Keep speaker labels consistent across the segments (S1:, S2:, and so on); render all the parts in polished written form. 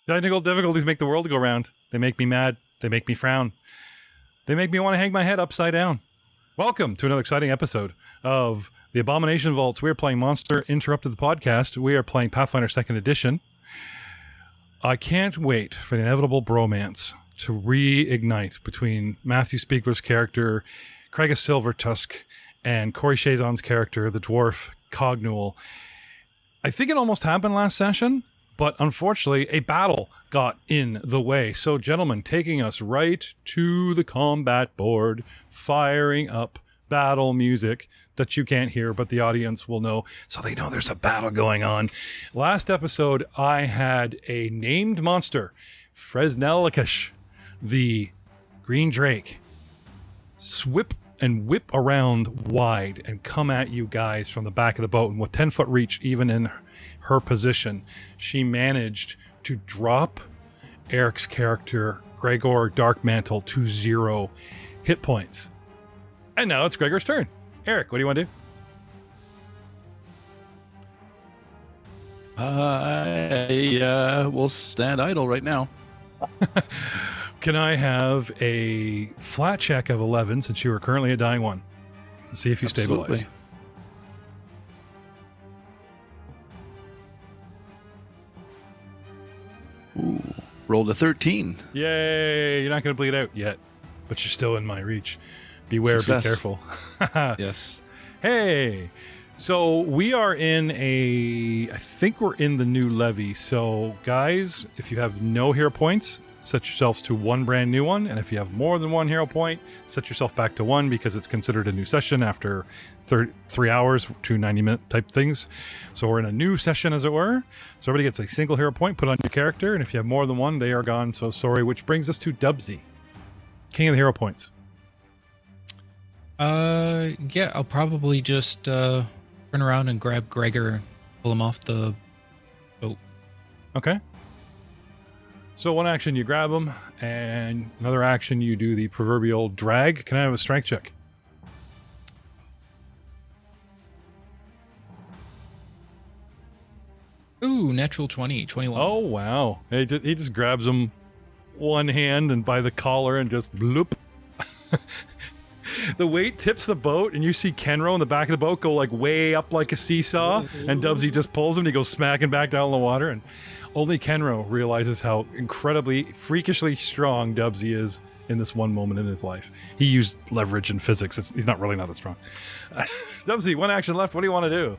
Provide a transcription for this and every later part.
S1: Technical difficulties make the world go round. They make me mad. They make me frown. They make me want to hang my head upside down. Welcome to another exciting episode of the Abomination Vaults. We are playing Monster Interrupted the Podcast. We are playing Pathfinder 2nd Edition. I can't wait for the inevitable bromance to reignite between Matthew Spiegler's character, Craig Silvertusk, and Corey Chiasson's character, the dwarf Cognual. I think it almost happened last session, but unfortunately, a battle got in the way. So, gentlemen, taking us right to the combat board, firing up battle music that you can't hear, but the audience will know, so they know there's a battle going on. Last episode, I had a named monster, Freznow, the Green Drake, whip around wide and come at you guys from the back of the boat. And with 10-foot reach, even in her position, she managed to drop Eric's character, Gregor Darkmantle, to 0 hit points. And now it's Gregor's turn. Eric, what do you want to do?
S2: I will stand idle right now.
S1: Can I have a flat check of 11 since you are currently a dying 1? Let's see if you
S2: Absolutely.
S1: stabilize.
S2: Ooh, rolled a 13.
S1: Yay! You're not going to bleed out yet, but you're still in my reach. Beware,
S2: Success.
S1: Be careful.
S2: Yes.
S1: Hey! So we are I think we're in the new levy. So guys, if you have no hero points, set yourselves to 1 brand new one. And if you have more than 1 hero point, set yourself back to 1 because it's considered a new session after 3 hours, 2 90-minute type things. So we're in a new session, as it were. So everybody gets a single hero point put on your character. And if you have more than 1, they are gone. So sorry, which brings us to Dubsy, king of the hero points.
S3: Yeah, I'll probably just turn around and grab Gregor and pull him off the boat.
S1: Okay. So one action you grab him, and another action you do the proverbial drag. Can I have a strength check?
S3: Ooh, natural 20, 21.
S1: Oh, wow. He just grabs him one hand and by the collar and just bloop. The weight tips the boat, and you see Kenro in the back of the boat go like way up like a seesaw, and Dubsy just pulls him, and he goes smacking back down in the water, and only Kenro realizes how incredibly, freakishly strong Dubsy is in this one moment in his life. He used leverage in physics. He's not really not that strong. Dubsy, one action left. What do you want to do?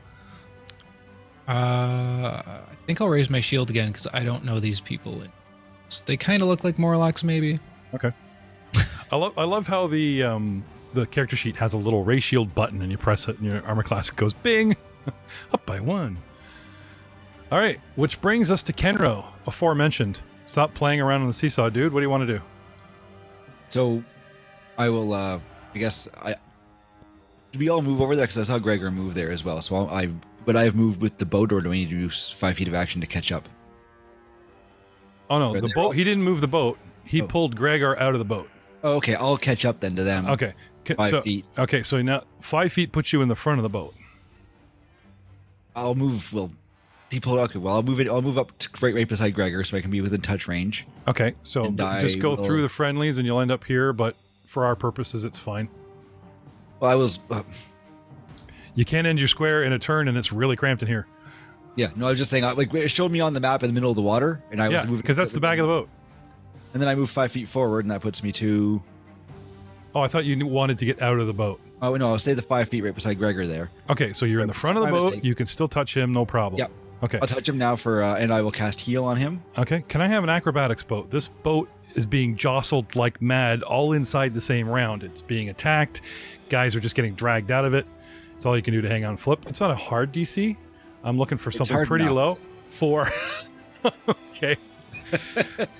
S3: I think I'll raise my shield again because I don't know these people. They kind of look like Morlocks, maybe.
S1: Okay. I love how the character sheet has a little ray shield button, and you press it, and your armor class goes bing, up by 1. All right, which brings us to Kenro, aforementioned. Stop playing around on the seesaw, dude. What do you want to do?
S4: So, I will. I guess do we all move over there? Because I saw Gregor move there as well. So but I have moved with the boat, or do we need to use 5 feet of action to catch up?
S1: Oh no, the boat. He didn't move the boat. He pulled Gregor out of the boat.
S4: Oh, okay. I'll catch up then to them.
S1: Okay.
S4: 5 feet.
S1: Okay, so now 5 feet puts you in the front of the boat.
S4: I'll move. Well, he pulled. Okay. Well, I'll move it. I'll move up to right beside Gregor, so I can be within touch range.
S1: Okay, so
S4: And
S1: just
S4: I
S1: go
S4: will-
S1: through the friendlies, and you'll end up here. But for our purposes, it's fine.
S4: Well, I was.
S1: You can't end your square in a turn, and it's really cramped in here.
S4: Yeah. No, I was just saying. Like it showed me on the map in the middle of the water, and I was moving
S1: because that's the back of the boat.
S4: And then I move 5 feet forward, and that puts me to.
S1: Oh, I thought you wanted to get out of the boat.
S4: Oh no, I'll stay the 5 feet right beside Gregor there.
S1: Okay, so you're in the front of the
S4: My
S1: boat.
S4: mistake.
S1: You can still touch him, no problem.
S4: Yep.
S1: Okay.
S4: I'll touch him now for, and I will cast heal on him.
S1: Okay. Can I have an acrobatics boat? This boat is being jostled like mad, all inside the same round. It's being attacked. Guys are just getting dragged out of it. It's all you can do to hang on flip. It's not a hard DC. I'm looking for something
S4: hard
S1: pretty
S4: enough.
S1: low. 4. Okay.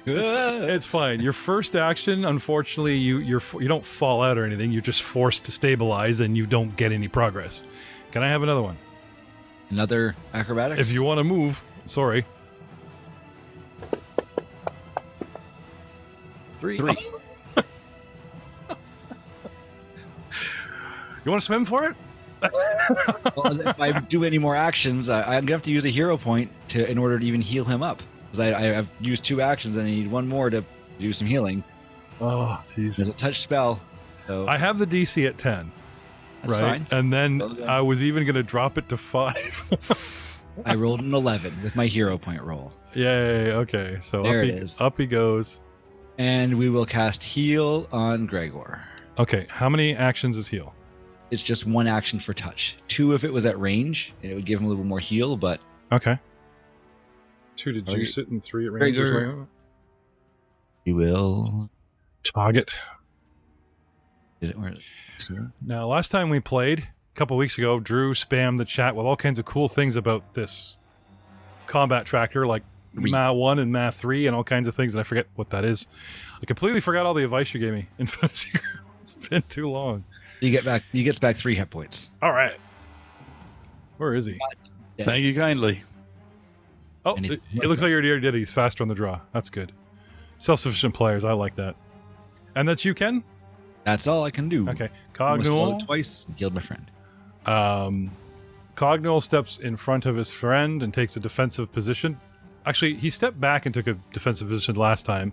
S1: It's fine. Your first action, unfortunately, you don't fall out or anything. You're just forced to stabilize, and you don't get any progress. Can I have another one?
S4: Another acrobatics?
S1: If you want to move. Sorry.
S4: 3.
S1: You want to swim for it?
S4: Well, if I do any more actions, I'm gonna have to use a hero point in order to even heal him up. Because I've used 2 actions and I need 1 more to do some healing.
S1: Oh, jeez.
S4: There's a touch spell. So
S1: I have the DC at 10.
S4: that's
S1: right?
S4: fine.
S1: And then
S4: Okay.
S1: I was even going to drop it to 5.
S4: I rolled an 11 with my hero point roll.
S1: Yay. Okay. So
S4: There
S1: up
S4: it
S1: he,
S4: is.
S1: up he goes.
S4: And we will cast heal on Gregor.
S1: Okay. How many actions is heal?
S4: It's just 1 action for touch. 2 if it was at range, and it would give him a little more heal, but
S1: Okay. 2 to
S4: Okay.
S1: juice it and 3 at
S4: Very
S1: range. or
S4: good.
S1: something like
S4: you will.
S1: that. Target.
S4: Did it, where is it?
S1: Now, last time we played, a couple weeks ago, Drew spammed the chat with all kinds of cool things about this combat tractor, like MA 1 and MA 3 and all kinds of things, and I forget what that is. I completely forgot all the advice you gave me in Fantasy. It's been too long.
S4: He gets back 3 hit points.
S1: All right. Where is he?
S4: Yeah.
S2: Thank you kindly.
S1: Oh,
S4: And
S1: it looks like you already did it. He's faster on the draw. That's good. Self-sufficient players. I like that. And that's you, Ken?
S4: That's all I can do.
S1: Okay.
S4: Almost
S1: Cognul.
S4: followed twice and killed my friend.
S1: Cognul steps in front of his friend and takes a defensive position. Actually, he stepped back and took a defensive position last time.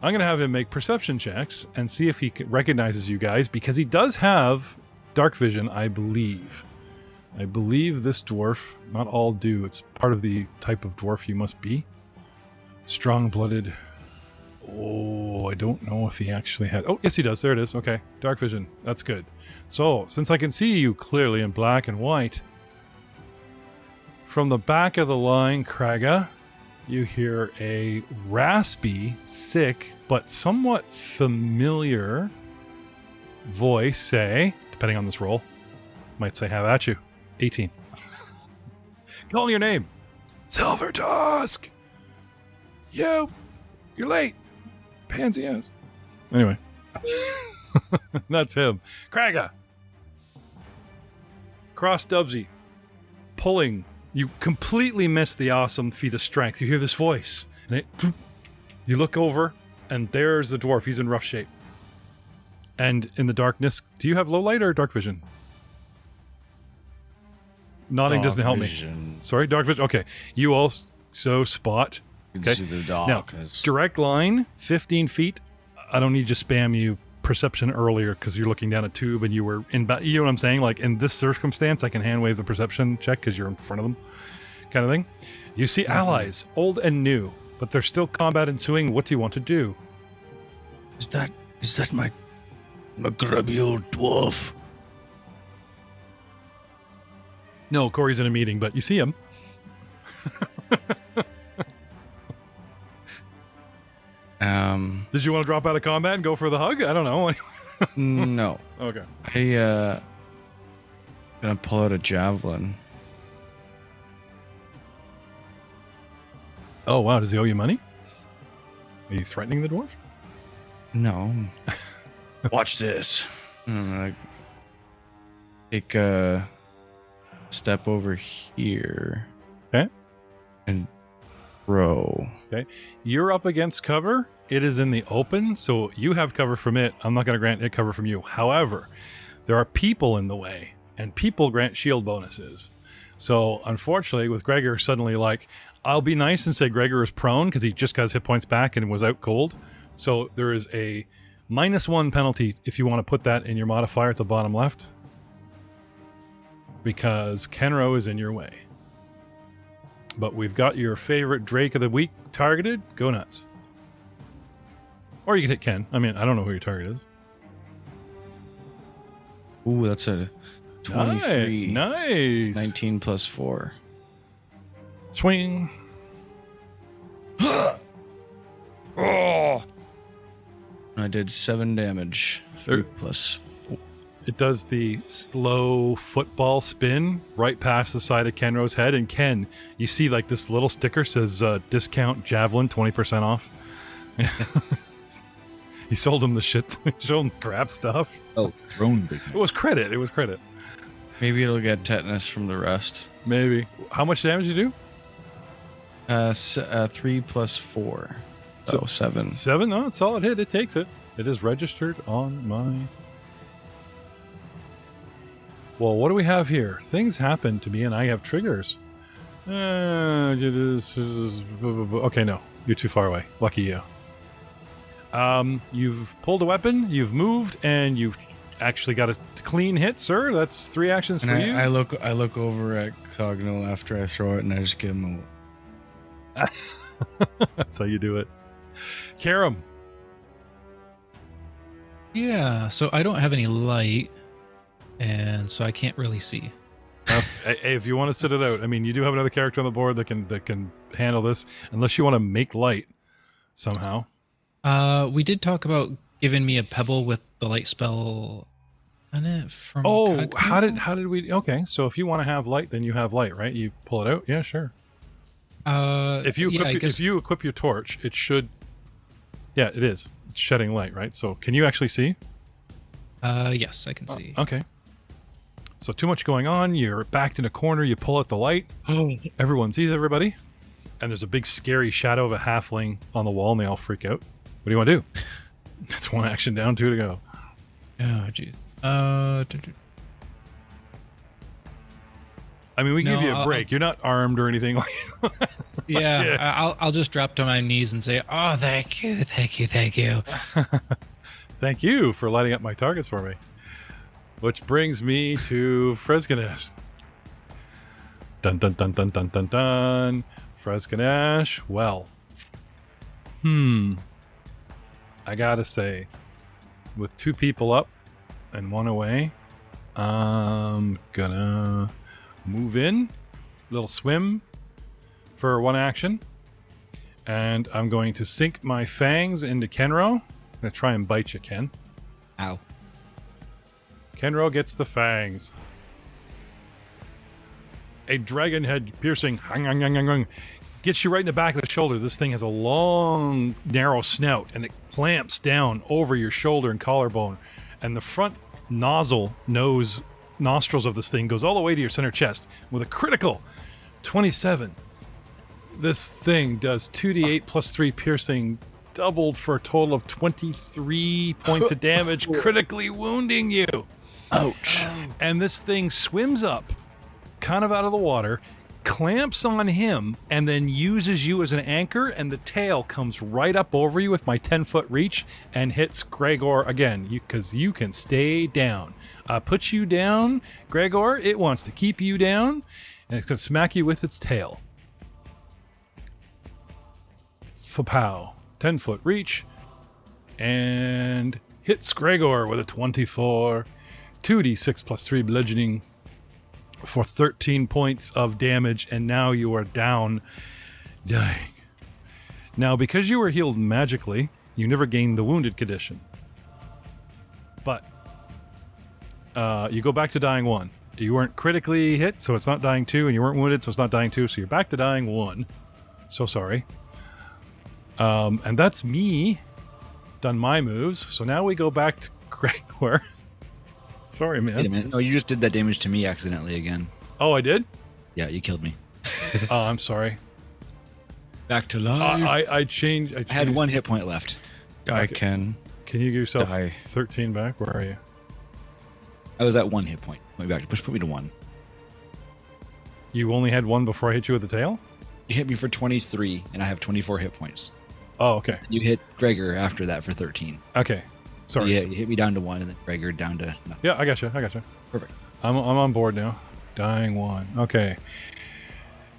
S1: I'm going to have him make perception checks and see if he recognizes you guys, because he does have dark vision, I believe. I believe this dwarf, not all do, it's part of the type of dwarf you must be. Strong-blooded. Oh, I don't know if he actually had... Oh, yes, he does. There it is. Okay. Dark vision. That's good. So, since I can see you clearly in black and white, from the back of the line, Kraga, you hear a raspy, sick, but somewhat familiar voice say, depending on this roll, might say, have at you. 18. Call your name. Silver Tusk! You're late. Pansy ass. Anyway. That's him. Kraga! Cross Dubsy. Pulling. You completely miss the awesome feat of strength. You hear this voice. And you look over, and there's the dwarf. He's in rough shape. And in the darkness, do you have low light or dark vision? Nodding doesn't help me. Sorry, dark vision. Okay. You also spot. Okay. Now, direct line, 15 feet. I don't need to spam you perception earlier because you're looking down a tube and you were in. You know what I'm saying? Like in this circumstance, I can hand wave the perception check because you're in front of them, kind of thing. You see allies, old and new, but there's still combat ensuing. What do you want to do?
S5: Is that my grubby old dwarf?
S1: No, Corey's in a meeting, but you see him. Did you want to drop out of combat and go for the hug? I don't know.
S5: No.
S1: Okay.
S5: Gonna pull out a javelin.
S1: Oh, wow. Does he owe you money? Are you threatening the dwarf?
S5: No. Watch this. I'm gonna take a step over here.
S1: Okay.
S5: And throw.
S1: Okay. You're up against cover. It is in the open, so you have cover from it. I'm not going to grant it cover from you. However, there are people in the way, and people grant shield bonuses. So, unfortunately, with Gregor suddenly like, I'll be nice and say Gregor is prone because he just got his hit points back and was out cold. So, there is a -1 penalty if you want to put that in your modifier at the bottom left, because Kenro is in your way. But we've got your favorite Drake of the Week targeted. Go nuts. Or you can hit Ken. I mean, I don't know who your target is.
S5: Ooh, that's a 23.
S1: Nice.
S5: 19 plus 4.
S1: Swing.
S5: Oh! I did 7 damage. 3 plus 4.
S1: It does the slow football spin right past the side of Kenro's head. And Ken, you see like this little sticker says discount javelin 20% off. He sold him the shit. He showed him crap stuff.
S4: Oh, thrown big.
S1: It was credit. It was credit.
S5: Maybe it'll get tetanus from the rest.
S1: Maybe. How much damage did you do?
S5: 3 plus 4. So 7.
S1: 7? No, it's a solid hit. It takes it. It is registered on my... Well, what do we have here? Things happen to me and I have triggers. Okay, no. You're too far away. Lucky you. You've pulled a weapon, you've moved, and you've actually got a clean hit, sir. That's 3 actions for you.
S5: I look over at Cogno after I throw it, and I just give him a.
S1: That's how you do it. Karam.
S3: Yeah, so I don't have any light, and so I can't really see.
S1: If you want to sit it out, I mean, you do have another character on the board that can handle this, unless you want to make light somehow.
S3: We did talk about giving me a pebble with the light spell on it from.
S1: Oh,
S3: Cogno?
S1: how did we? Okay, so if you want to have light, then you have light, right? You pull it out. Yeah, sure. If you equip your torch, it should. Yeah, it is. It's shedding light, right? So can you actually see?
S3: Yes, I can see.
S1: Okay. So too much going on. You're backed in a corner. You pull out the light. Everyone sees everybody. And there's a big scary shadow of a halfling on the wall, and they all freak out. What do you want to do? That's 1 action down, 2 to go.
S3: Oh, jeez.
S1: I mean, we give you a break. You're not armed or anything like.
S3: Yeah, I'll just drop to my knees and say, "Oh, thank you."
S1: Thank you for lighting up my targets for me. Which brings me to Freznow. Dun dun dun dun dun dun dun. Freznow. Well, I gotta say, with 2 people up and 1 away, I'm gonna move in, little swim for 1 action, and I'm going to sink my fangs into Kenro. I'm gonna try and bite you, Ken.
S4: Ow.
S1: Kenro gets the fangs. A dragon head piercing gets you right in the back of the shoulder. This thing has a long, narrow snout, and it clamps down over your shoulder and collarbone. And the front nostrils of this thing goes all the way to your center chest with a critical 27. This thing does 2d8 plus 3 piercing, doubled for a total of 23 points of damage, critically wounding you.
S2: Ouch.
S1: And this thing swims up, kind of out of the water, clamps on him, and then uses you as an anchor, and the tail comes right up over you with my 10-foot reach and hits Gregor again, because you can stay down. Puts you down, Gregor. It wants to keep you down, and it's going to smack you with its tail. Fapow. 10-foot reach, and hits Gregor with a 24. 2d6 plus 3 bludgeoning for 13 points of damage, and now you are down, dying. Now, because you were healed magically, you never gained the wounded condition. But you go back to dying 1. You weren't critically hit, so it's not dying 2, and you weren't wounded, so it's not dying 2, so you're back to dying 1. So sorry. And that's me. Done my moves. So now we go back to Gregor. Sorry, man.
S4: Wait a minute. No, you just did that damage to me accidentally again.
S1: Oh, I did?
S4: Yeah, you killed me.
S1: Oh, I'm sorry.
S4: Back to life.
S1: I changed.
S4: I had 1 hit point left.
S5: I
S1: Okay.
S5: can.
S1: Can you give yourself
S5: Die.
S1: 13 back? Where are you?
S4: I was at 1 hit point. Put me back. Put me to 1.
S1: You only had 1 before I hit you with the tail?
S4: You hit me for 23, and I have 24 hit points.
S1: Oh, okay.
S4: You hit Gregor after that for 13.
S1: Okay. Sorry.
S4: You hit me down to 1, and then Gregor down to nothing.
S1: Yeah, I got you.
S4: Perfect.
S1: I'm on board now. Dying 1. Okay.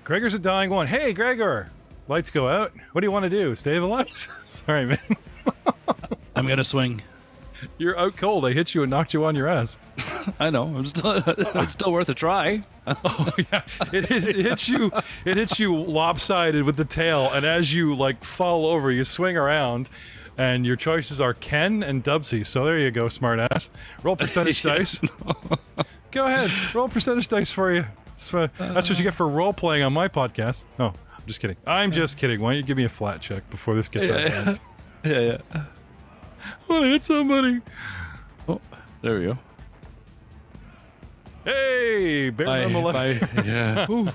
S1: Gregor's a dying 1. Hey, Gregor! Lights go out. What do you want to do? Stay alive? Sorry, man.
S2: I'm gonna swing.
S1: You're out cold. I hit you and knocked you on your ass.
S2: I know. It's still worth a try.
S1: Oh yeah, it hits you. It hits you lopsided with the tail, and as you fall over, you swing around, and your choices are Ken and Dubsy. So there you go, smartass. Roll percentage dice. Go ahead, roll percentage dice for you. That's what you get for role playing on my podcast. No, I'm just kidding. I'm just kidding. Why don't you give me a flat check before this gets out of hand?
S2: Yeah.
S1: I want to hit somebody.
S2: Oh, there we go.
S1: Hey, bear on the left.
S2: Yeah. Ooh,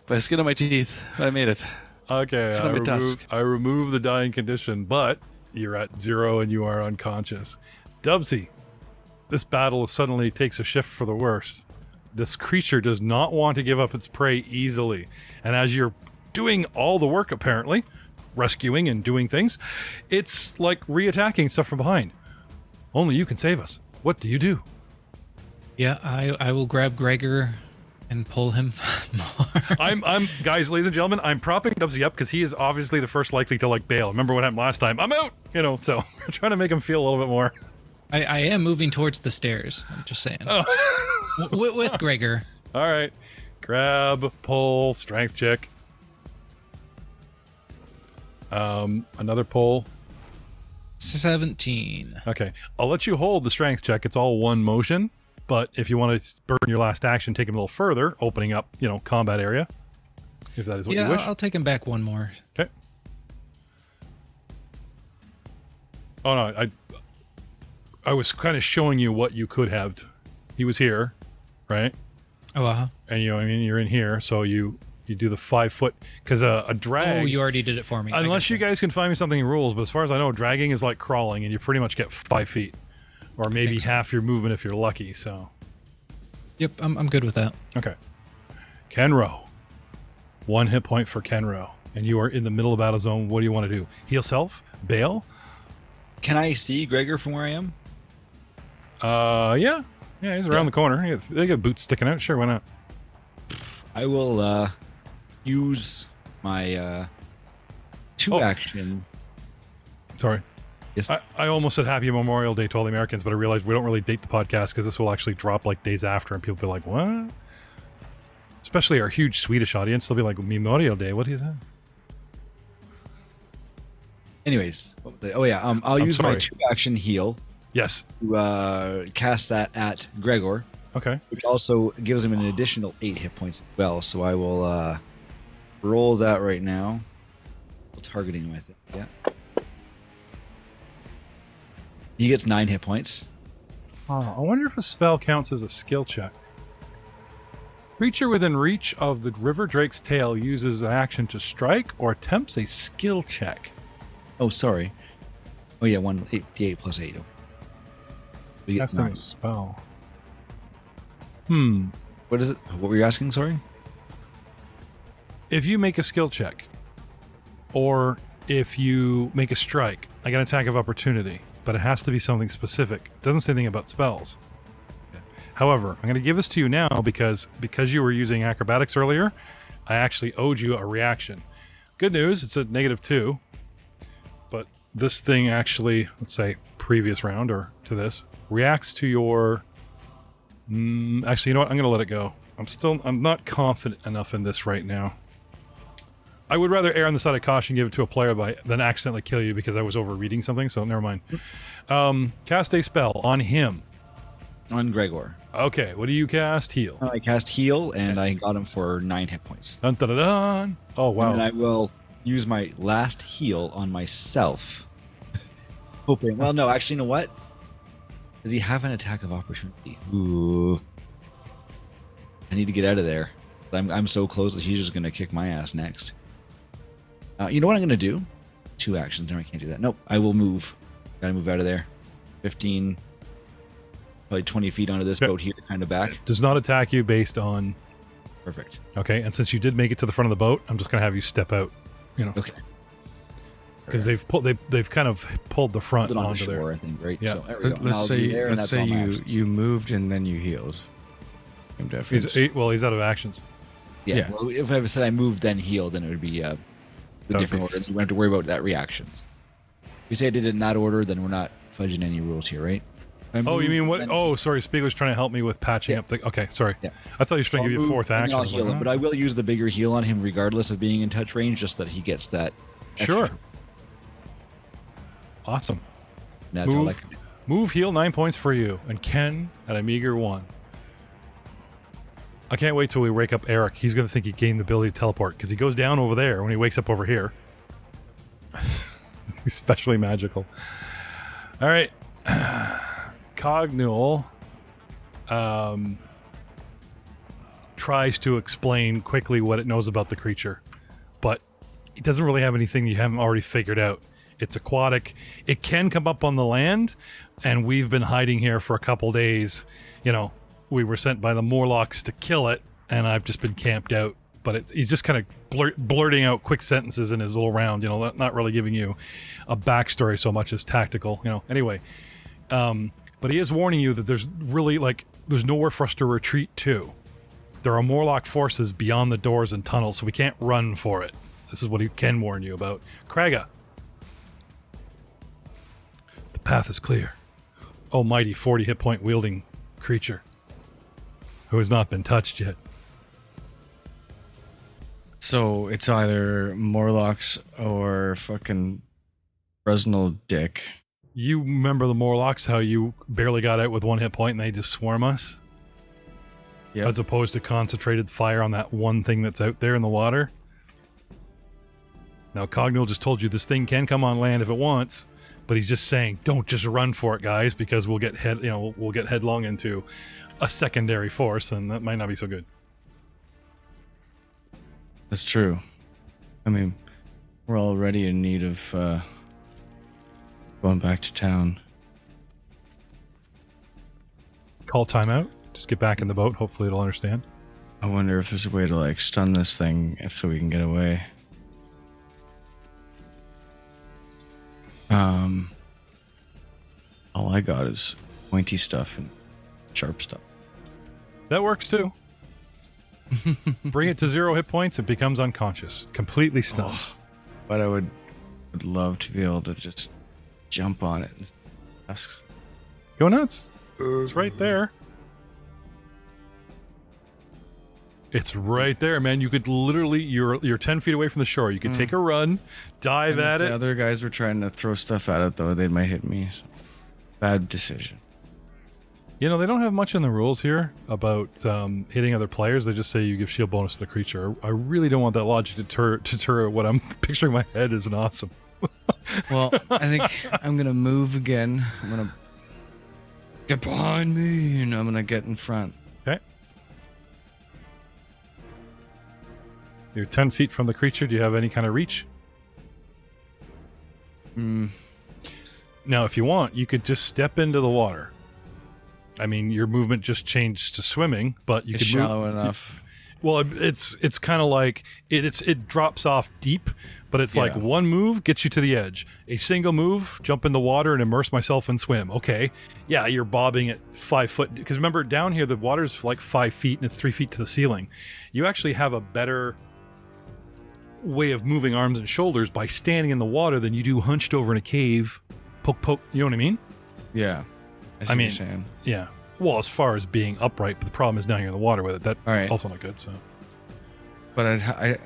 S2: by the skin of my teeth, I made it.
S1: Okay,
S2: It's gonna be task.
S1: I remove the dying condition, but you're at 0 and you are unconscious. Dubsy, this battle suddenly takes a shift for the worse. this creature does not want to give up its prey easily. And as you're doing all the work, apparently, rescuing and doing things, it's like reattacking stuff from behind. Only you can save us. What do you do?
S3: Yeah, I will grab Gregor and pull him more.
S1: I'm guys, ladies and gentlemen, I'm propping Dubsy up because he is obviously the first likely to like bail. Remember what happened last time? I'm out, so we're trying to make him feel a little bit more.
S3: I am moving towards the stairs. I'm just saying.
S1: Oh.
S3: with Gregor.
S1: All right, grab, pull, strength check. Another pull.
S3: 17.
S1: Okay, I'll let you hold the strength check. It's all one motion. But if you want to burn your last action, take him a little further, opening up, combat area. If that is what you wish.
S3: I'll take him back one more.
S1: Okay. Oh no, I was kind of showing you what you could have. He was here, right?
S3: Oh,
S1: And you're in here, so you do the 5 foot because a drag.
S3: Oh, you already did it for me.
S1: Unless you guys can find me something in rules, but as far as I know, dragging is like crawling, and you pretty much get 5 feet. Or maybe half your movement if you're lucky, so.
S3: Yep, I'm good with that.
S1: Okay. Kenro. 1 hit point for Kenro. And you are in the middle of battle zone. What do you want to do? Heal self? Bail?
S4: Can I see Gregor from where I am?
S1: Yeah. Yeah, he's around the corner. They got boots sticking out. Sure, why not?
S4: I will use my 2 action.
S1: Sorry.
S4: Yes.
S1: I almost said Happy Memorial Day to all the Americans, but I realized we don't really date the podcast because this will actually drop like days after, and people will be like, what? Especially our huge Swedish audience. They'll be like, Memorial Day, what is that?
S4: Anyways. I'll use my 2 action heal.
S1: Yes.
S4: To cast that at Gregor.
S1: Okay.
S4: Which also gives him an additional 8 hit points as well. So I will roll that right now. Targeting with it. Yeah. He gets 9 hit points.
S1: Oh, I wonder if a spell counts as a skill check. Creature within reach of the River Drake's tail uses an action to strike or attempts a skill check.
S4: Oh, sorry. Oh, yeah, 1d8 plus 8. So
S1: That's not a spell.
S4: What is it? What were you asking, sorry?
S1: If you make a skill check, or if you make a strike, I get an attack of opportunity. But it has to be something specific. It doesn't say anything about spells. Okay. However, I'm going to give this to you now because you were using acrobatics earlier, I actually owed you a reaction. Good news, it's a -2. But this thing actually, let's say previous round or to this, reacts to your... actually, you know what? I'm going to let it go. I'm not confident enough in this right now. I would rather err on the side of caution, give it to a player than accidentally kill you because I was overreading something, so never mind. Cast a spell on him.
S4: On Gregor.
S1: Okay, what do you cast? Heal.
S4: I cast heal, and I got him for 9 hit points.
S1: Dun, dun, dun, dun. Oh, wow.
S4: And I will use my last heal on myself. Hoping. Well, no, actually, you know what? Does he have an attack of opportunity? Ooh. I need to get out of there. I'm so close that he's just going to kick my ass next. You know what I'm going to do? 2 actions. No, I can't do that. Nope. I will move. Gotta move out of there. 15, probably 20 feet onto this boat here, kind of back.
S1: Does not attack you based on...
S4: Perfect.
S1: Okay, and since you did make it to the front of the boat, I'm just going to have you step out.
S4: Okay.
S1: Because they've kind of pulled the front onto
S4: shore,
S1: there.
S4: I think, right?
S1: Yeah.
S4: So, there we go.
S5: Let's say
S4: you
S5: you moved and then you healed.
S1: He's out of actions.
S4: Yeah. Well, if I said I moved then healed, then it would be a different order. You don't have to worry about that reaction. If we say I did it in that order, then we're not fudging any rules here, right?
S1: Oh, you mean what? Oh, sorry. Spiegler's trying to help me with patching up the... Okay, sorry.
S4: Yeah.
S1: I thought you were trying to give you a 4th action.
S4: I'll heal him, but I will use the bigger heal on him regardless of being in touch range, just that he gets that
S1: Sure.
S4: extra.
S1: Awesome.
S4: That's all I can do.
S1: Move, heal 9 points for you. And Ken at a meager 1. I can't wait till we wake up Eric. He's going to think he gained the ability to teleport because he goes down over there when he wakes up over here. Especially magical. All right. Cognul tries to explain quickly what it knows about the creature, but it doesn't really have anything you haven't already figured out. It's aquatic. It can come up on the land, and we've been hiding here for a couple days, we were sent by the Morlocks to kill it, and I've just been camped out. But he's just kind of blurting out quick sentences in his little round, not really giving you a backstory so much as tactical, Anyway, but he is warning you that there's really, there's nowhere for us to retreat to. There are Morlock forces beyond the doors and tunnels, so we can't run for it. This is what he can warn you about. Kraga. The path is clear. Almighty 40 hit point wielding creature who has not been touched yet.
S5: So it's either Morlocks or fucking Freznow dick.
S1: You remember the Morlocks, how you barely got out with 1 hit point and they just swarm us?
S5: Yep.
S1: As opposed to concentrated fire on that one thing that's out there in the water? Now, Cognil just told you this thing can come on land if it wants, but he's just saying, don't just run for it, guys, because we'll get headlong into a secondary force, and that might not be so good.
S5: That's true. I mean, we're already in need of going back to town.
S1: Call timeout. Just get back in the boat. Hopefully it'll understand.
S5: I wonder if there's a way to stun this thing so we can get away. All I got is pointy stuff and sharp stuff.
S1: That works too. Bring it to 0 hit points, it becomes unconscious. Completely stunned.
S5: Oh, but I would love to be able to just jump on it and tusks.
S1: Go nuts. It's right there. It's right there, man. You could literally, you're 10 feet away from the shore. You could take a run, dive
S5: And
S1: at
S5: if
S1: it.
S5: the other guys were trying to throw stuff at it, though, they might hit me. So. Bad decision.
S1: They don't have much in the rules here about hitting other players. They just say you give shield bonus to the creature. I really don't want that logic to deter what I'm picturing in my head as an awesome.
S5: Well, I think I'm going to move again. I'm going to get behind me, and I'm going to get in front.
S1: Okay. You're 10 feet from the creature. Do you have any kind of reach? Now, if you want, you could just step into the water. I mean, your movement just changed to swimming, but you
S5: It's
S1: could
S5: shallow
S1: move.
S5: enough.
S1: Well, it's kind of like it drops off deep, but it's like
S5: Yeah.
S1: one move gets you to the edge. A single move, jump in the water and immerse myself and swim. Okay, yeah, you're bobbing at 5 foot because remember down here the water's like 5 feet and it's 3 feet to the ceiling. You actually have a better way of moving arms and shoulders by standing in the water than you do hunched over in a cave. Poke. You know what I mean?
S5: Yeah. I see what
S1: mean,
S5: you're saying.
S1: Yeah. Well, as far as being upright, but the problem is down here in the water with it. That's
S5: All right.
S1: also not good. So.
S5: But I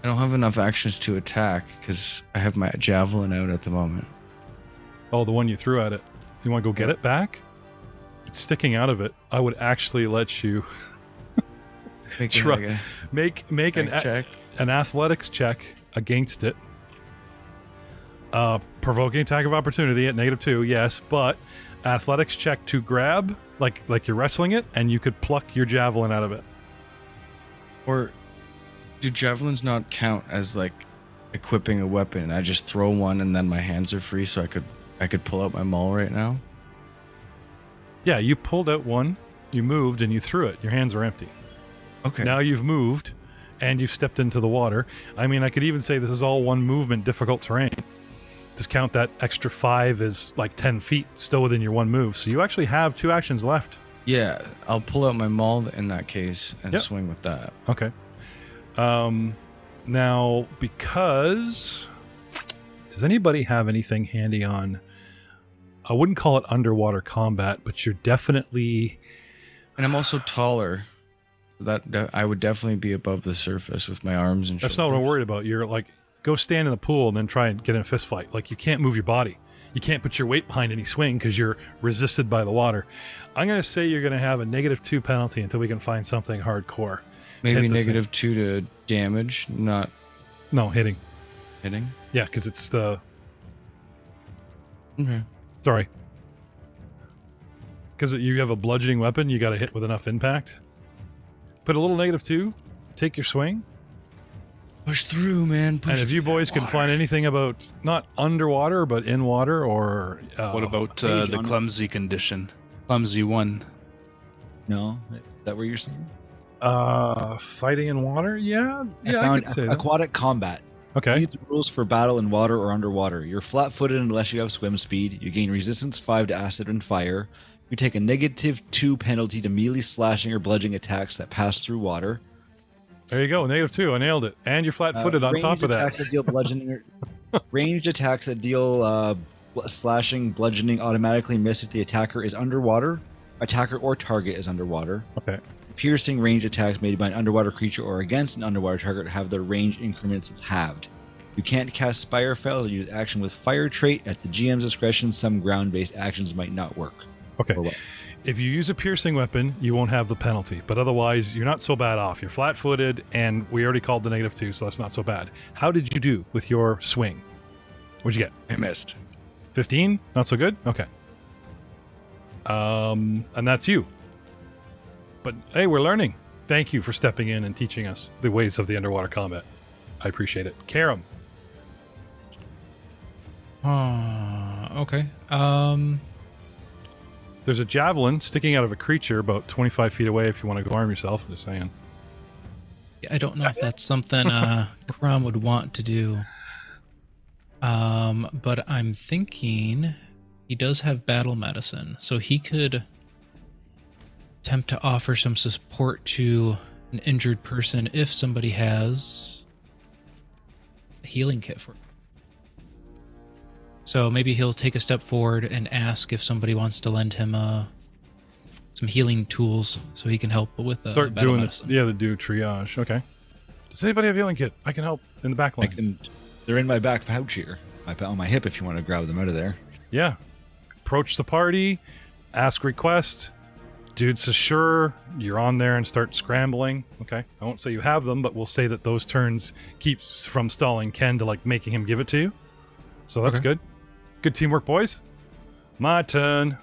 S5: don't have enough actions to attack because I have my javelin out at the moment.
S1: Oh, the one you threw at it. You want to go get it back? It's sticking out of it. I would actually let you
S5: Make
S1: Try-
S5: like a
S1: make
S5: check.
S1: an athletics check against it. Provoking attack of opportunity at -2, yes, but athletics check to grab, like you're wrestling it, and you could pluck your javelin out of it.
S5: Or do javelins not count as like equipping a weapon? I just throw one and then my hands are free, so I could pull out my maul right now.
S1: Yeah, you pulled out one, you moved, and you threw it. Your hands are empty.
S5: Okay.
S1: Now you've moved, and you've stepped into the water. I mean, I could even say this is all one movement, difficult terrain. Just count that extra 5 as like 10 feet, still within your one move. So you actually have 2 actions left.
S5: Yeah, I'll pull out my maul in that case and
S1: Yep.
S5: swing with that.
S1: Okay. Now, because... Does anybody have anything handy on... I wouldn't call it underwater combat, but you're definitely...
S5: And I'm also taller. That I would definitely be above the surface with my arms and
S1: That's not what I'm worried about. You're like, go stand in the pool and then try and get in a fist fight. Like, you can't move your body. You can't put your weight behind any swing because you're resisted by the water. I'm going to say you're going to have a -2 penalty until we can find something hardcore.
S5: Maybe
S1: hit this thing.
S5: -2 to damage, not
S1: No, hitting.
S5: hitting.
S1: Yeah, because it's the...
S5: Okay.
S1: Sorry. Because you have a bludgeoning weapon, you got to hit with enough impact. Put a little -2, take your swing.
S5: Push through, man. Push
S1: And if you
S5: through
S1: boys
S5: that
S1: can
S5: water.
S1: find anything about, not underwater, but in water or...
S2: What about
S6: hey,
S2: the
S6: on-
S2: clumsy condition? Clumsy 1.
S4: No, is that what you're saying?
S1: Fighting in water? Yeah,
S4: I
S1: I
S4: found
S1: could say that.
S4: aquatic combat.
S1: Okay.
S4: Use the rules for battle in water or underwater. You're flat-footed unless you have swim speed. You gain resistance 5 to acid and fire. You take a -2 penalty to melee slashing or bludgeoning attacks that pass through water.
S1: There you go. -2. I nailed it. And you're flat-footed on top of that.
S4: Attacks that deal bludgeoning ranged attacks that deal slashing, bludgeoning automatically miss if the attacker is underwater. Attacker or target is underwater.
S1: Okay.
S4: Piercing range attacks made by an underwater creature or against an underwater target have their range increments halved. You can't cast Spire Fells or use action with Fire trait. At the GM's discretion, some ground-based actions might not work.
S1: Okay.
S4: Or what?
S1: If you use a piercing weapon, you won't have the penalty. But otherwise, you're not so bad off. You're flat-footed, and we already called the -2, so that's not so bad. How did you do with your swing? What'd you get?
S2: I missed.
S1: 15? Not so good? Okay. And that's you. But hey, we're learning. Thank you for stepping in and teaching us the ways of the underwater combat. I appreciate it. Karam.
S3: Okay.
S1: There's a javelin sticking out of a creature about 25 feet away if you want to go arm yourself. Just saying.
S3: I don't know if that's something Kram would want to do. But I'm thinking he does have battle medicine, so he could attempt to offer some support to an injured person if somebody has a healing kit for it. So maybe he'll take a step forward and ask if somebody wants to lend him some healing tools so he can help with the
S1: Start
S3: battle
S1: doing
S3: medicine.
S1: the do triage. Okay. Does anybody have healing kit? I can help in the back lines.
S4: They're in my back pouch here. On my hip if you want to grab them out of there.
S1: Yeah. Approach the party, ask request. Dude says sure. You're on there and start scrambling. Okay. I won't say you have them, but we'll say that those turns keeps from stalling Ken to like making him give it to you. So that's good. Good teamwork, boys. My turn.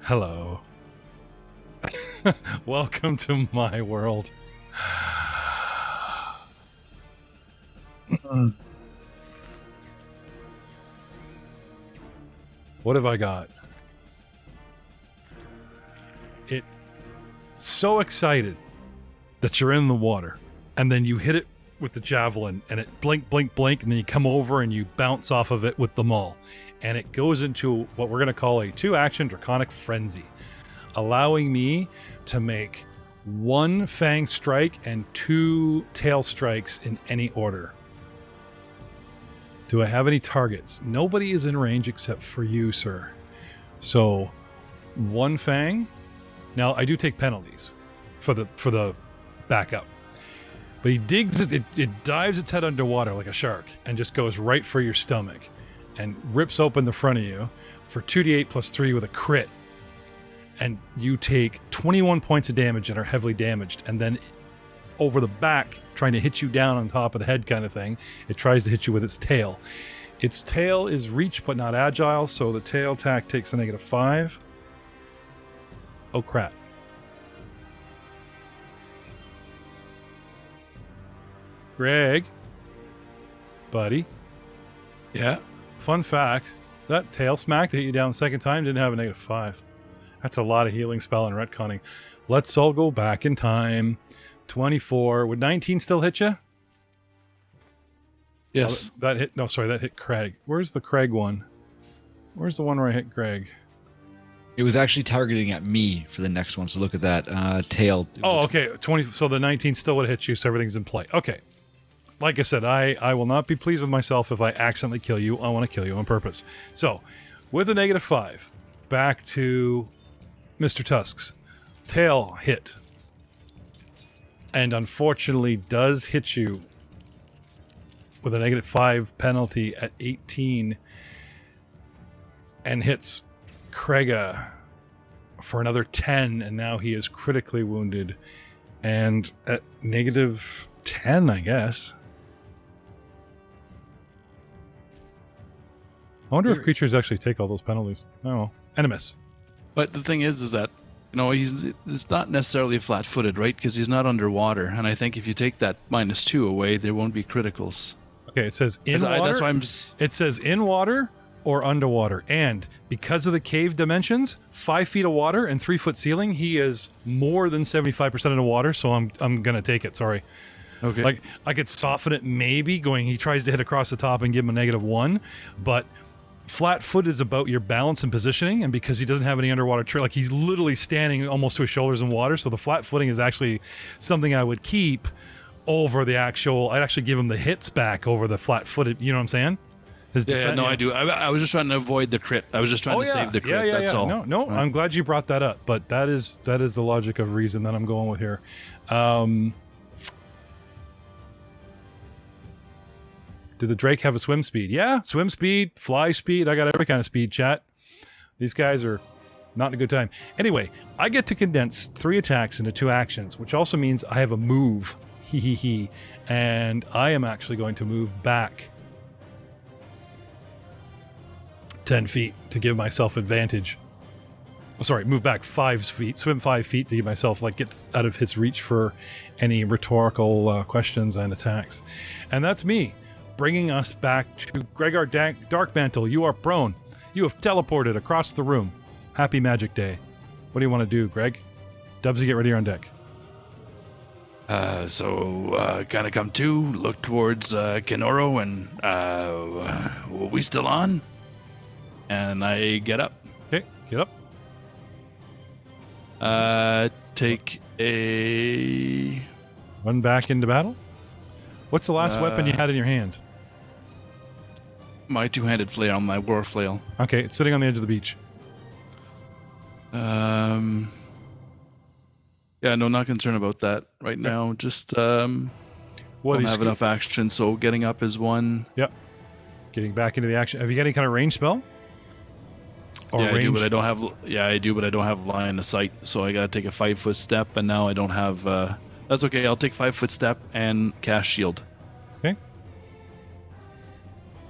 S1: Hello. Welcome to my world. What have I got? So excited that you're in the water, and then you hit it with the javelin, and it blink, blink, blink, and then you come over and you bounce off of it with the maul, and it goes into what we're going to call a 2-action Draconic Frenzy, allowing me to make 1 fang strike and 2 tail strikes in any order. Do I have any targets? Nobody is in range except for you, sir. So 1 fang. Now I do take penalties for the backup, but he digs it dives its head underwater like a shark and just goes right for your stomach, and rips open the front of you for 2d8 plus 3 with a crit, and you take 21 points of damage and are heavily damaged. And then over the back, trying to hit you down on top of the head kind of thing, it tries to hit you with its tail. Its tail is reach but not agile, so the tail attack takes a -5. Oh crap. Greg. Buddy.
S2: Yeah.
S1: Fun fact, that tail smack that hit you down the second time didn't have a -5. That's a lot of healing spell and retconning. Let's all go back in time. 24. Would 19 still hit you?
S2: Yes.
S1: That hit Craig. Where's the Craig one? Where's the one where I hit Greg?
S4: It was actually targeting at me for the next one, so look at that. Tail.
S1: Oh, okay. 20. So the 19 still would hit you, so everything's in play. Okay. Like I said, I will not be pleased with myself if I accidentally kill you. I want to kill you on purpose. So, with a -5, back to Mr. Tusk's. Tail hit. And unfortunately does hit you with a -5 penalty at 18, and hits Krega for another 10, and now he is critically wounded and at -10, I guess. I wonder if creatures actually take all those penalties. Oh well. And a miss.
S2: But the thing is that, it's not necessarily flat-footed, right? Because he's not underwater. And I think if you take that -2 away, there won't be criticals.
S1: Okay, it says in water.
S2: That's why I'm
S1: It says in water, or underwater. And because of the cave dimensions, 5 feet of water and 3 foot ceiling, he is more than 75% in the water, so I'm going to take it, sorry.
S2: Okay.
S1: Like, I could soften it maybe, going, he tries to hit across the top and give him a -1, but flat foot is about your balance and positioning, and because he doesn't have any underwater like he's literally standing almost to his shoulders in water, so the flat footing is actually something I would keep over the actual, I'd actually give him the hits back over the flat footed, you know what I'm saying? His
S2: Yeah, no, I do. I was just trying to avoid the crit. I was just trying to save the crit, that's all.
S1: No, I'm glad you brought that up, but that is the logic of reason that I'm going with here. Did the Drake have a swim speed? Yeah, swim speed, fly speed. I got every kind of speed, chat. These guys are not in a good time. Anyway, I get to condense 3 attacks into 2 actions, which also means I have a move. And I am actually going to move back 10 feet to give myself advantage. Sorry, move back 5 feet, swim 5 feet to give myself, like, get out of his reach for any rhetorical questions and attacks. And that's me, bringing us back to Gregor Darkmantle. You are prone. You have teleported across the room. Happy Magic Day. What do you want to do, Greg? Dubsy, get ready, you're on deck.
S2: So kind of come to, look towards Kenoro, and are we still on? And I get up.
S1: Okay, get up.
S2: Take a...
S1: Run back into battle. What's the last weapon you had in your hand?
S2: My 2-handed flail, my war flail.
S1: Okay, it's sitting on the edge of the beach.
S2: Yeah, no, not concerned about that right now. Just
S1: Well,
S2: don't have enough action, so getting up is 1.
S1: Yep. Getting back into the action. Have you got any kind of range spell? Or
S2: Yeah, I do,
S1: range-
S2: but I don't have. Yeah, I do, but I don't have line of sight. So I gotta take a 5-foot step, and now I don't have. That's okay. I'll take 5-foot step and cast shield,
S1: Okay.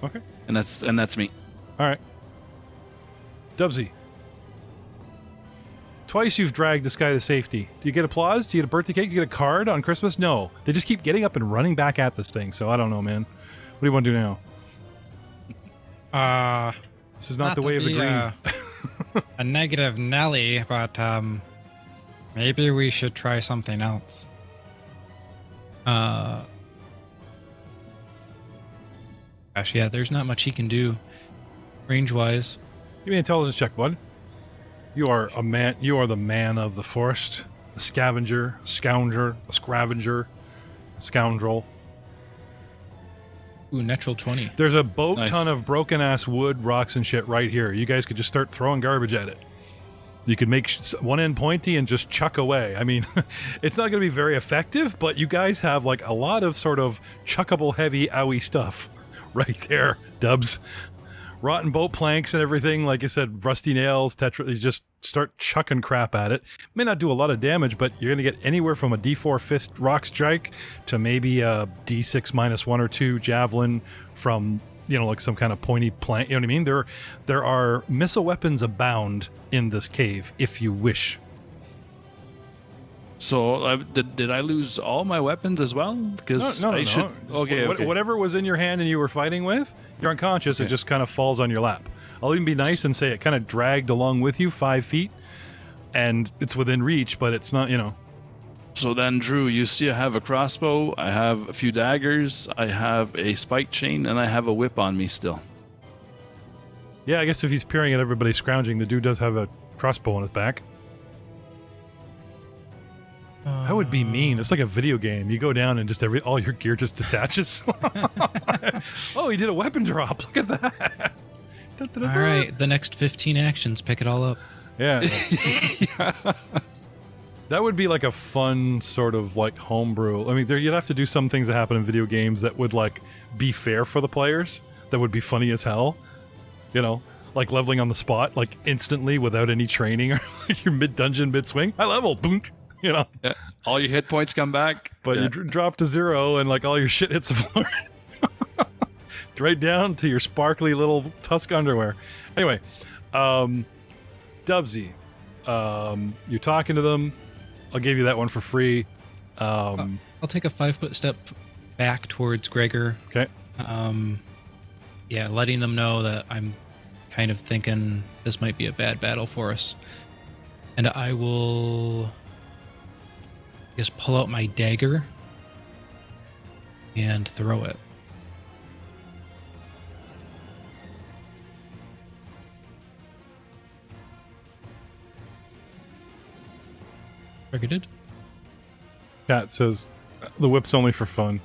S1: Okay.
S2: and that's me.
S1: All right. Dubsy. Twice you've dragged this guy to safety. Do you get applause? Do you get a birthday cake? Do you get a card on Christmas? No. They just keep getting up and running back at this thing, so I don't know, man. What do you want to do now? This is not the way of the green.
S3: A negative Nelly, but maybe we should try something else. Gosh, yeah, there's not much he can do range-wise.
S1: Give me an intelligence check, bud. You are a man. You are the man of the forest. A scavenger, a scoundrel, a scravenger, a scoundrel.
S3: Ooh, natural 20.
S1: There's a boat
S2: Nice.
S1: ton of broken ass wood, rocks, and shit right here. You guys could just start throwing garbage at it. You could make one end pointy and just chuck away. I mean, it's not going to be very effective, but you guys have like a lot of sort of chuckable, heavy, owie stuff right there, Dubs. Rotten boat planks and everything, like I said, rusty nails, tetra. You just start chucking crap at it. May not do a lot of damage, but you're going to get anywhere from a D4 fist rock strike to maybe a D6 -1 or 2 javelin from, you know, like some kind of pointy plank. You know what I mean? There are missile weapons abound in this cave, if you wish.
S2: So did I lose all my weapons as well? Because
S1: No.
S2: I should. Okay, okay.
S1: Whatever was in your hand and you were fighting with, you're unconscious. It just kind of falls on your lap. I'll even be nice and say it kind of dragged along with you 5 feet, and it's within reach, but it's not, you know.
S2: So then, Drew, you see I have a crossbow, I have a few daggers, I have a spike chain, and I have a whip on me still.
S1: Yeah, I guess if he's peering at everybody scrounging, the dude does have a crossbow on his back. That would be mean. It's like a video game. You go down and just all your gear just detaches. Oh, he did a weapon drop. Look at that.
S3: All right, the next 15 actions, pick it all up.
S1: Yeah. That would be like a fun sort of like homebrew. I mean, you'd have to do some things that happen in video games that would like be fair for the players. That would be funny as hell. You know, like leveling on the spot, like instantly without any training, or like you're mid-dungeon, mid-swing. I leveled, boonk. You know,
S2: Yeah. All your hit points come back,
S1: but
S2: yeah.
S1: you drop to 0 and like all your shit hits the floor. Right down to your sparkly little tusk underwear. Anyway, Dubsy, you're talking to them. I'll give you that one for free.
S3: I'll take a 5-foot step back towards Gregor.
S1: Okay.
S3: Yeah, letting them know that I'm kind of thinking this might be a bad battle for us. And I will just pull out my dagger and throw it. Targeted.
S1: Cat says, the whip's only for fun.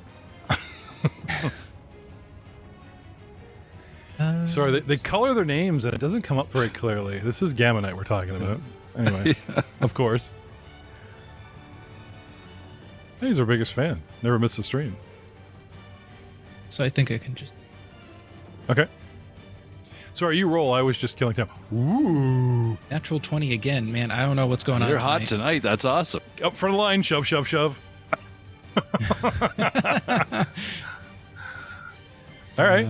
S1: Sorry, they color their names and it doesn't come up very clearly. This is Gamma Knight we're talking about. Anyway, of course. He's our biggest fan. Never missed a stream.
S3: So I think I can just...
S1: Okay. Sorry, you roll. I was just killing time. Ooh.
S3: Natural 20 again, man. I don't know what's going on.
S2: You're hot tonight. That's awesome.
S1: Up front of the line. Shove, shove, shove. All right.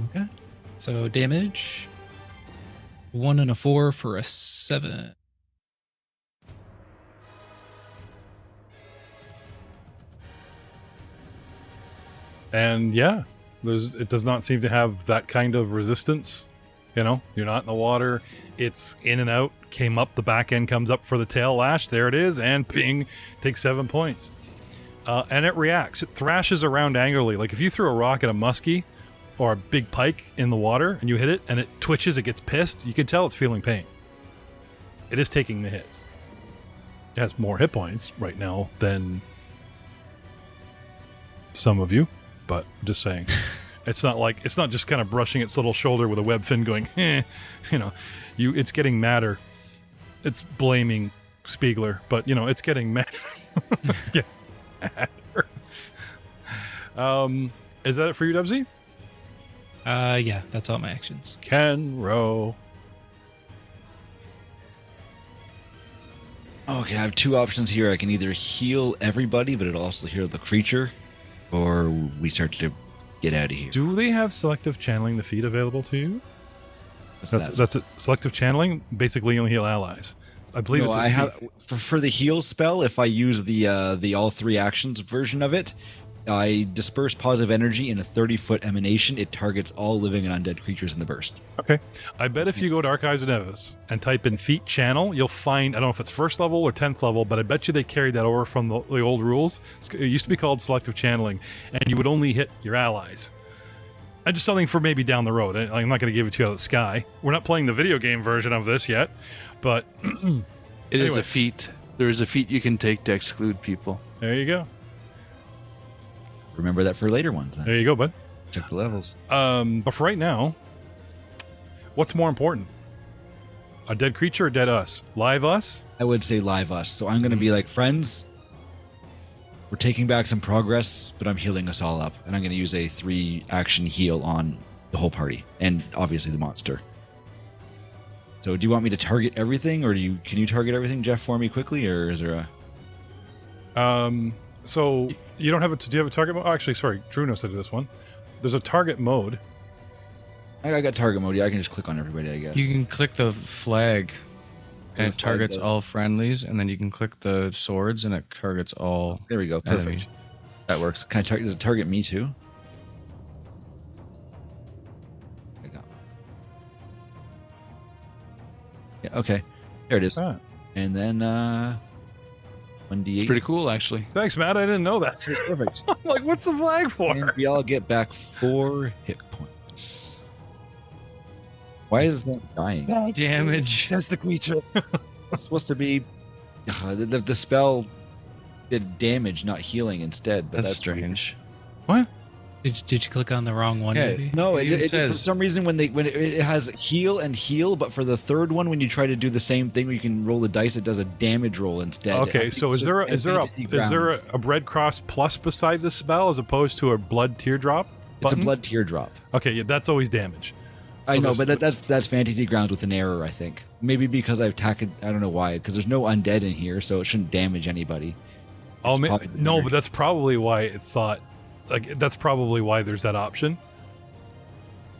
S3: Okay. So damage. 1 and a 4 for a 7.
S1: And yeah, it does not seem to have that kind of resistance. You know, you're not in the water. It's in and out. Came up, the back end comes up for the tail lash. There it is. And ping, takes 7 points. And it reacts. It thrashes around angrily. Like if you threw a rock at a muskie or a big pike in the water and you hit it and it twitches, it gets pissed, you can tell it's feeling pain. It is taking the hits. It has more hit points right now than some of you, but I'm just saying. It's not just kind of brushing its little shoulder with a web fin going, it's getting madder. It's blaming Spiegler, but it's getting mad. It's getting madder. Is that it for you, Dubsy?
S3: Yeah, that's all my actions.
S1: Ken row.
S4: Okay, I have 2 options here. I can either heal everybody, but it'll also heal the creature, or we start to get out of here.
S1: Do they have selective channeling the feat available to you?
S4: That's
S1: That's it. Selective channeling. Basically, you only heal allies. I believe it's.
S4: I have for the heal spell. If I use the all 3 actions version of it, I disperse positive energy in a 30-foot emanation. It targets all living and undead creatures in the burst.
S1: Okay. I bet if you go to Archives of Nevis and type in feat channel, you'll find, I don't know if it's 1st level or 10th level, but I bet you they carried that over from the old rules. It used to be called selective channeling, and you would only hit your allies. And just something for maybe down the road. I'm not going to give it to you out of the sky. We're not playing the video game version of this yet, but...
S2: It is a feat. There is a feat you can take to exclude people.
S1: There you go.
S4: Remember that for later ones then.
S1: There you go, bud.
S4: Check the levels.
S1: But for right now, what's more important? A dead creature or dead us? Live us?
S4: I would say live us. So I'm going to be like, friends, we're taking back some progress, but I'm healing us all up. And I'm going to use a 3-action heal on the whole party. And obviously the monster. So do you want me to target everything, or can you target everything, Jeff, for me quickly, or is there a...
S1: So you don't have do you have a target mode? Oh, actually, sorry, Drew knows how to do this one. There's a target mode.
S4: I got target mode. Yeah, I can just click on everybody, I guess.
S5: You can click the flag, and
S4: The
S5: it
S4: flag
S5: targets
S4: does.
S5: all friendlies, and then you can click the swords, and it targets all.
S4: There we go. Perfect.
S5: enemies.
S4: That works. Can I target? Does it target me too? I got. Yeah. Okay. There it is.
S1: Ah.
S4: And then 1d8.
S2: It's pretty cool, actually.
S1: Thanks, Matt. I didn't know that.
S4: Perfect.
S1: I'm like, what's the flag
S4: And
S1: for?
S4: we all get back 4 hit points. Why is that dying?
S5: Damage.
S1: Says the creature.
S4: It's supposed to be the spell did damage, not healing instead. But
S5: That's strange.
S1: What?
S3: Did you click on the wrong one?
S5: Yeah.
S3: Maybe?
S4: No,
S5: It
S4: it,
S5: even
S4: it for
S5: says-
S4: some reason when it has heal and heal, but for the third one, when you try to do the same thing where you can roll the dice, it does a damage roll instead.
S1: Okay, so is there a red cross plus beside this spell as opposed to a blood teardrop
S4: It's a
S1: button?
S4: blood teardrop.
S1: Okay, yeah, that's always damage.
S4: I
S1: So
S4: know,
S1: there's-
S4: but that's fantasy grounds with an error. I think maybe because I've tacked. I don't know why, because there's no undead in here, so it shouldn't damage anybody.
S1: Oh,
S4: It's probably the
S1: no,
S4: energy.
S1: but that's probably why it thought. Like that's probably why there's that option.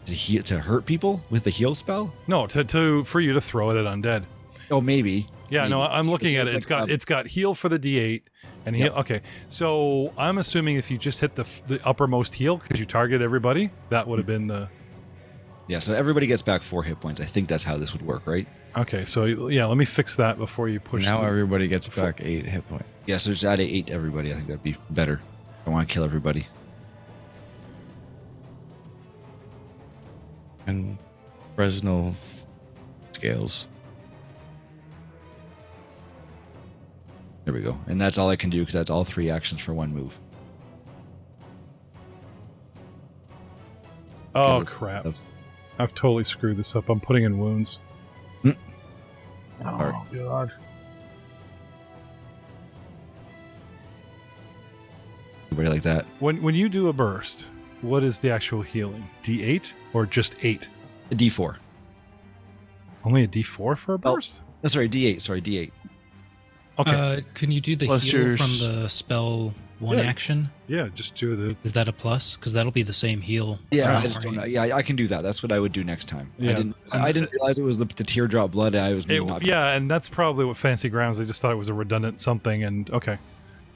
S4: To hurt people with the heal spell.
S1: No, for you to throw it at undead.
S4: Oh, maybe.
S1: Yeah, no,
S4: Maybe.
S1: I'm looking at it.
S4: It's
S1: It's
S4: like,
S1: got heal for the D8 and heal.
S4: Yep.
S1: Okay, so I'm assuming if you just hit the uppermost heal because you target everybody, that would have been the.
S4: Yeah, so everybody gets back 4 hit points. I think that's how this would work, right?
S1: Okay, so yeah, let me fix that before you push.
S5: Now everybody gets back 8 hit points.
S4: Yeah, so just add 8 to everybody. I think that'd be better. I want to kill everybody.
S5: And Freznow scales.
S4: There we go. And that's all I can do because that's all 3 actions for 1 move.
S1: Oh
S4: Okay,
S1: crap! I've totally screwed this up. I'm putting in wounds.
S4: Mm.
S1: Oh god.
S4: Everybody like that.
S1: When you do a burst, what is the actual healing? D8 or just 8?
S4: A D4.
S1: Only a D4 for a
S4: Oh.
S1: burst?
S4: Oh, sorry, D8. Sorry, D8.
S1: Okay.
S3: Can you do the
S2: Plus
S3: heal
S2: yours.
S3: from the spell 1
S1: Yeah.
S3: action?
S1: Yeah, just do the.
S3: Is that a plus? Because that'll be the same heal.
S4: Yeah,
S3: amount,
S4: I just don't
S3: right?
S4: know. Yeah, I can do that. That's what I would do next time.
S1: Yeah.
S4: I didn't realize it was the teardrop blood. I was not.
S1: Yeah, and that's probably what Fancy Grounds. They just thought it was a redundant something. And okay.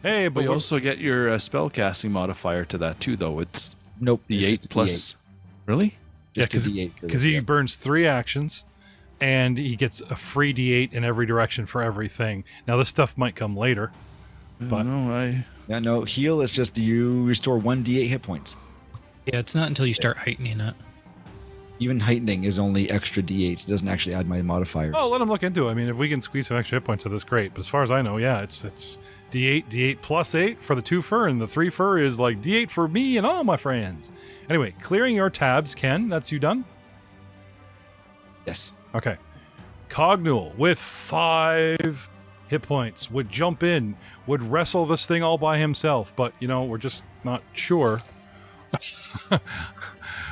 S1: Hey,
S2: But
S1: but
S2: you
S1: what-
S2: also get your spellcasting modifier to that too, though. It's
S4: Nope.
S2: the
S4: it's
S2: 8
S4: just a
S2: plus. Really?
S1: Yeah,
S4: Just a D8 for
S1: because
S4: this,
S1: he
S4: yeah.
S1: burns 3 actions, and he gets a free D8 in every direction for everything. Now this stuff might come later. But-
S2: no,
S4: Yeah, no, heal is just you restore 1 D8 hit points.
S3: Yeah, it's not until you start heightening it.
S4: Even heightening is only extra D8s. It doesn't actually add my modifiers.
S1: Oh, let him look into it. I mean, if we can squeeze some extra hit points to this, great. But as far as I know, yeah, it's D8 plus 8 for the 2 fur, and the 3 fur is like D8 for me and all my friends. Anyway, clearing your tabs, Ken. That's you done?
S4: Yes.
S1: Okay. Cognul with 5 hit points would jump in, would wrestle this thing all by himself, but we're just not sure.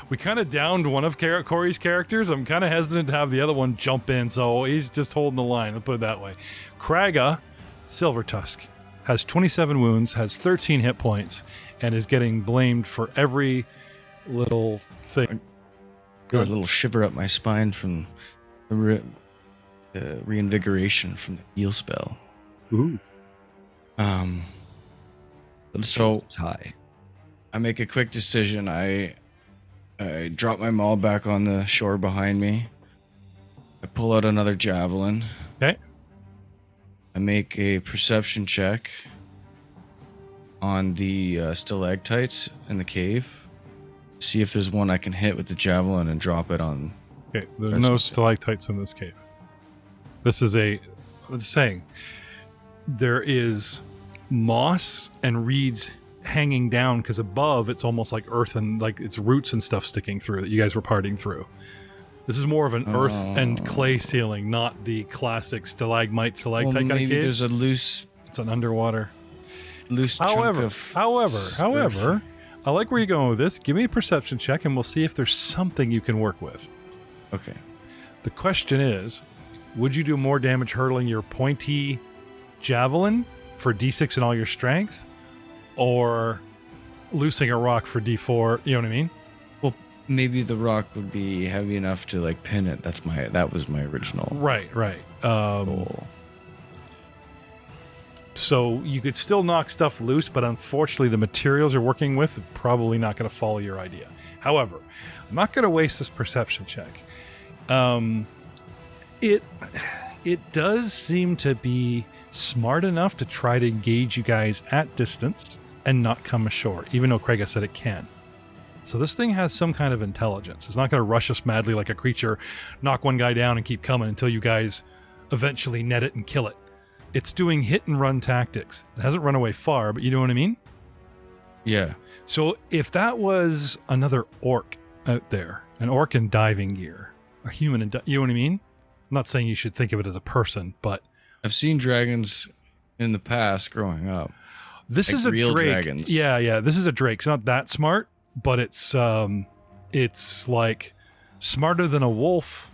S1: We kind of downed one of Corey's characters. I'm kind of hesitant to have the other one jump in, so he's just holding the line. Let's put it that way. Kraga, Silver Tusk, has 27 wounds, has 13 hit points, and is getting blamed for every little thing.
S5: Got a little shiver up my spine from the reinvigoration from the heal spell.
S1: Ooh.
S5: So
S4: It's high.
S5: I make a quick decision. I drop my maul back on the shore behind me. I pull out another javelin.
S1: Okay.
S5: I make a perception check on the stalactites in the cave. See if there's one I can hit with the javelin and drop it on.
S1: Okay, there's no stalactites in this cave. This is I'm just saying, there is moss and reeds hanging down because above it's almost like earth and like it's roots and stuff sticking through that you guys were parting through. This is more of an earth and clay ceiling, not the classic stalagmite stalactite kind of
S5: maybe
S1: cave.
S5: there's a loose
S1: It's an underwater.
S5: chunk
S1: However,
S5: of
S1: however, I like where you're going with this. Give me a perception check and we'll see if there's something you can work with.
S5: Okay.
S1: The question is, would you do more damage hurling your pointy javelin for D6 and all your strength, or loosing a rock for D4? You know what I mean?
S5: Well, maybe the rock would be heavy enough to like pin it. That was my original
S1: Right.
S5: goal.
S1: So you could still knock stuff loose, but unfortunately the materials you're working with are probably not going to follow your idea. However, I'm not going to waste this perception check. It does seem to be smart enough to try to engage you guys at distance and not come ashore, even though Craig has said it can. So this thing has some kind of intelligence. It's not going to rush us madly like a creature, knock one guy down and keep coming until you guys eventually net it and kill it. It's doing hit and run tactics. It hasn't run away far, but you know what I mean?
S5: Yeah.
S1: So if that was another orc out there, an orc in diving gear, a human in you know what I mean? I'm not saying you should think of it as a person, but
S5: I've seen dragons in the past growing up.
S1: this
S5: Like
S1: is a
S5: real
S1: drake.
S5: dragons.
S1: Yeah. This is a drake. It's not that smart, but it's like smarter than a wolf.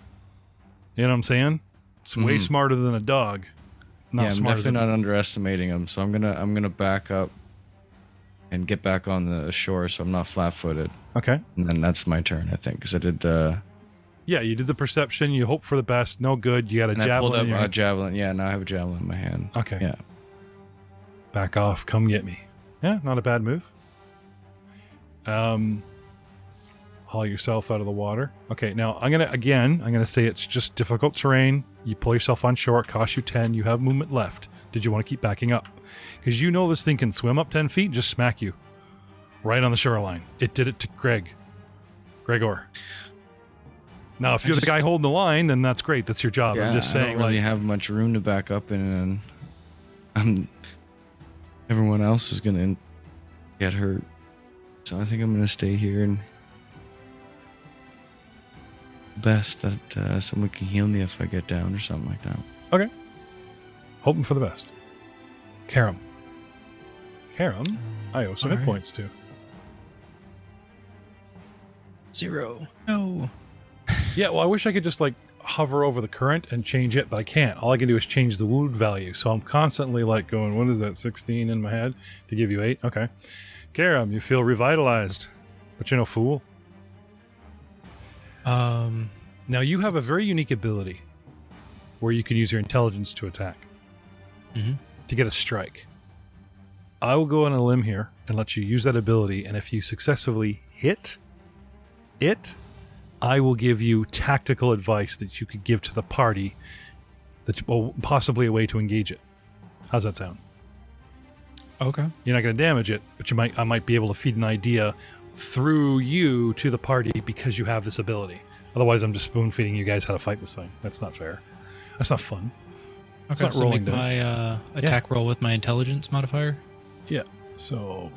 S1: You know what I'm saying? It's way
S5: Mhm.
S1: smarter than a dog. Not
S5: Yeah, I'm
S1: smarter
S5: definitely
S1: than
S5: not underestimating them. So I'm gonna back up and get back on the shore, so I'm not flat-footed.
S1: Okay.
S5: And then that's my turn, I think, because I did.
S1: Yeah, you did the perception. You hope for the best. No good. You got a
S5: And I pulled
S1: javelin.
S5: up
S1: in your
S5: a
S1: hand.
S5: javelin. Yeah, now I have a javelin in my hand.
S1: Okay.
S5: Yeah.
S1: Back off. Come get me. Yeah, not a bad move. Haul yourself out of the water. Okay, now I'm gonna say it's just difficult terrain. You pull yourself on shore, it costs you 10, you have movement left. Did you want to keep backing up? Because you know this thing can swim up 10 feet and just smack you. Right on the shoreline. It did it to Gregor. Now, if you're the guy holding the line, then that's great. That's your job.
S5: Yeah,
S1: I'm just saying,
S5: I don't really have much room to back up in, and everyone else is gonna get hurt. So I think I'm gonna stay here and best that someone can heal me if I get down or something like that.
S1: Okay. Hoping for the best. Karam, I owe some hit points to.
S3: 0. No.
S1: Yeah, well, I wish I could just like hover over the current and change it, but I can't. All I can do is change the wound value. So I'm constantly like going, what is that, 16 in my head to give you 8? Okay. Karam, you feel revitalized, but you're no fool. Now you have a very unique ability where you can use your intelligence to attack, to get a strike. I will go on a limb here and let you use that ability, and if you successfully hit it, I will give you tactical advice that you could give to the party, that possibly a way to engage it. How's that sound?
S3: Okay.
S1: You're not going to damage it, but I might be able to feed an idea through you to the party because you have this ability. Otherwise, I'm just spoon feeding you guys how to fight this thing. That's not fair. That's not fun. That's not
S3: so
S1: rolling
S3: make
S1: dice.
S3: my attack roll with my intelligence modifier.
S1: Yeah. So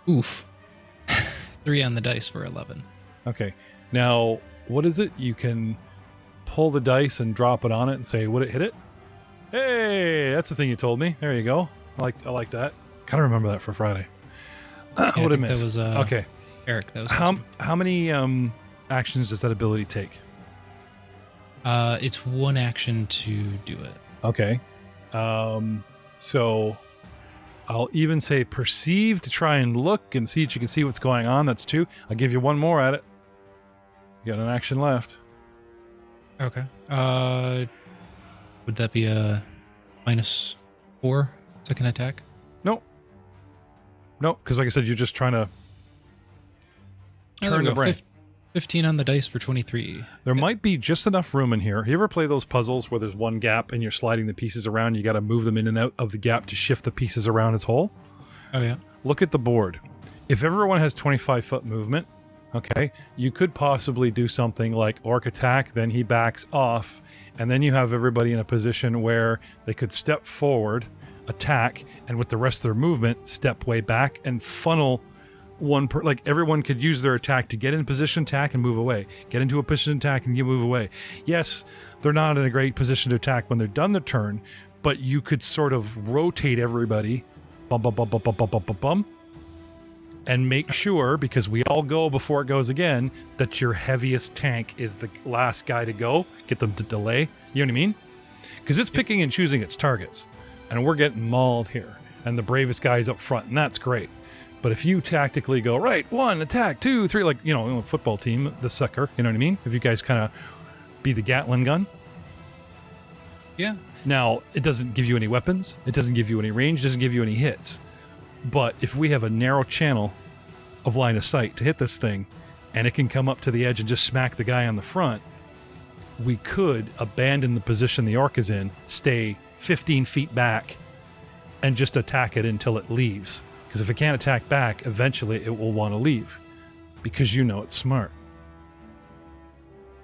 S3: Oof. 3 on the dice for 11.
S1: okay. Now, what is it? You can pull the dice and drop it on it and say, would it hit it? Hey, that's the thing you told me. There you go. I like that. Kind of remember that for Friday.
S3: Yeah,
S1: What
S3: I
S1: I
S3: think
S1: missed.
S3: that was
S1: Okay.
S3: Eric. That was
S1: How many actions does that ability take?
S3: It's 1 action to do it.
S1: Okay. So I'll even say perceive to try and look and see if you can see what's going on. That's 2. I'll give you 1 more at it. You got an action left.
S3: Okay. Would that be a -4 second attack?
S1: No, because like I said, you're just trying to turn the brain.
S3: 15 on the dice for 23.
S1: There might be just enough room in here. You ever play those puzzles where there's one gap and you're sliding the pieces around? You got to move them in and out of the gap to shift the pieces around as whole.
S3: Oh, yeah.
S1: Look at the board. If everyone has 25-foot movement, okay, you could possibly do something like orc attack, then he backs off, and then you have everybody in a position where they could step forward, attack, and with the rest of their movement, step way back and funnel like everyone could use their attack to get in position, attack, and move away. Get into a position, attack, and you move away. Yes, they're not in a great position to attack when they're done their turn, but you could sort of rotate everybody, bum, bum, bum, bum, bum, bum, bum, bum, bum, and make sure, because we all go before it goes again, that your heaviest tank is the last guy to go. Get them to delay. You know what I mean? Because it's picking and choosing its targets, and we're getting mauled here, and the bravest guy's up front, and that's great. But if you tactically go, right, 1, attack, 2, 3, like, a football team, the sucker, you know what I mean? If you guys kind of be the Gatling gun.
S3: Yeah.
S1: Now, it doesn't give you any weapons. It doesn't give you any range. It doesn't give you any hits. But if we have a narrow channel of line of sight to hit this thing, and it can come up to the edge and just smack the guy on the front, we could abandon the position the orc is in, stay 15 feet back, and just attack it until it leaves. Because if it can't attack back, eventually it will want to leave. Because it's smart.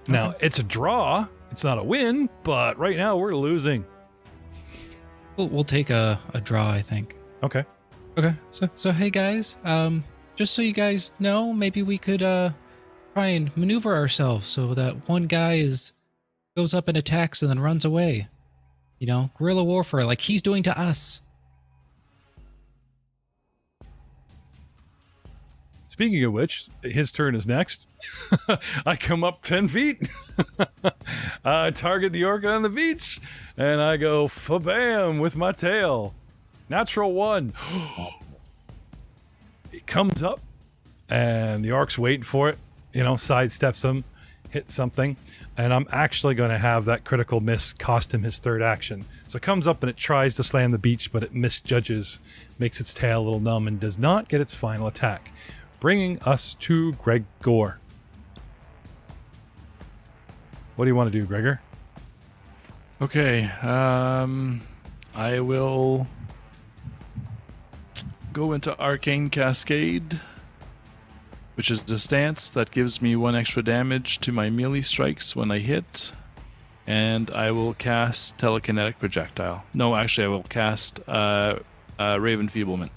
S1: Now, it's a draw. It's not a win, but right now we're losing.
S3: We'll take a draw, I think.
S1: Okay.
S3: Okay. So hey guys, just so you guys know, maybe we could try and maneuver ourselves so that one guy goes up and attacks and then runs away. Guerrilla warfare like he's doing to us.
S1: Speaking of which, his turn is next. I come up 10 feet. I target the orc on the beach, and I go fa-bam with my tail. Natural 1. He comes up, and the orc's waiting for it. Sidesteps him, hits something, and I'm actually going to have that critical miss cost him his 3rd action. So it comes up and it tries to slam the beach, but it misjudges, makes its tail a little numb, and does not get its final attack. bringing us to Gregor. What do you want to do, Gregor?
S2: Okay, I will go into Arcane Cascade, which is the stance that gives me 1 extra damage to my melee strikes when I hit. And I will cast Telekinetic Projectile. No, actually, I will cast Raven Feeblement.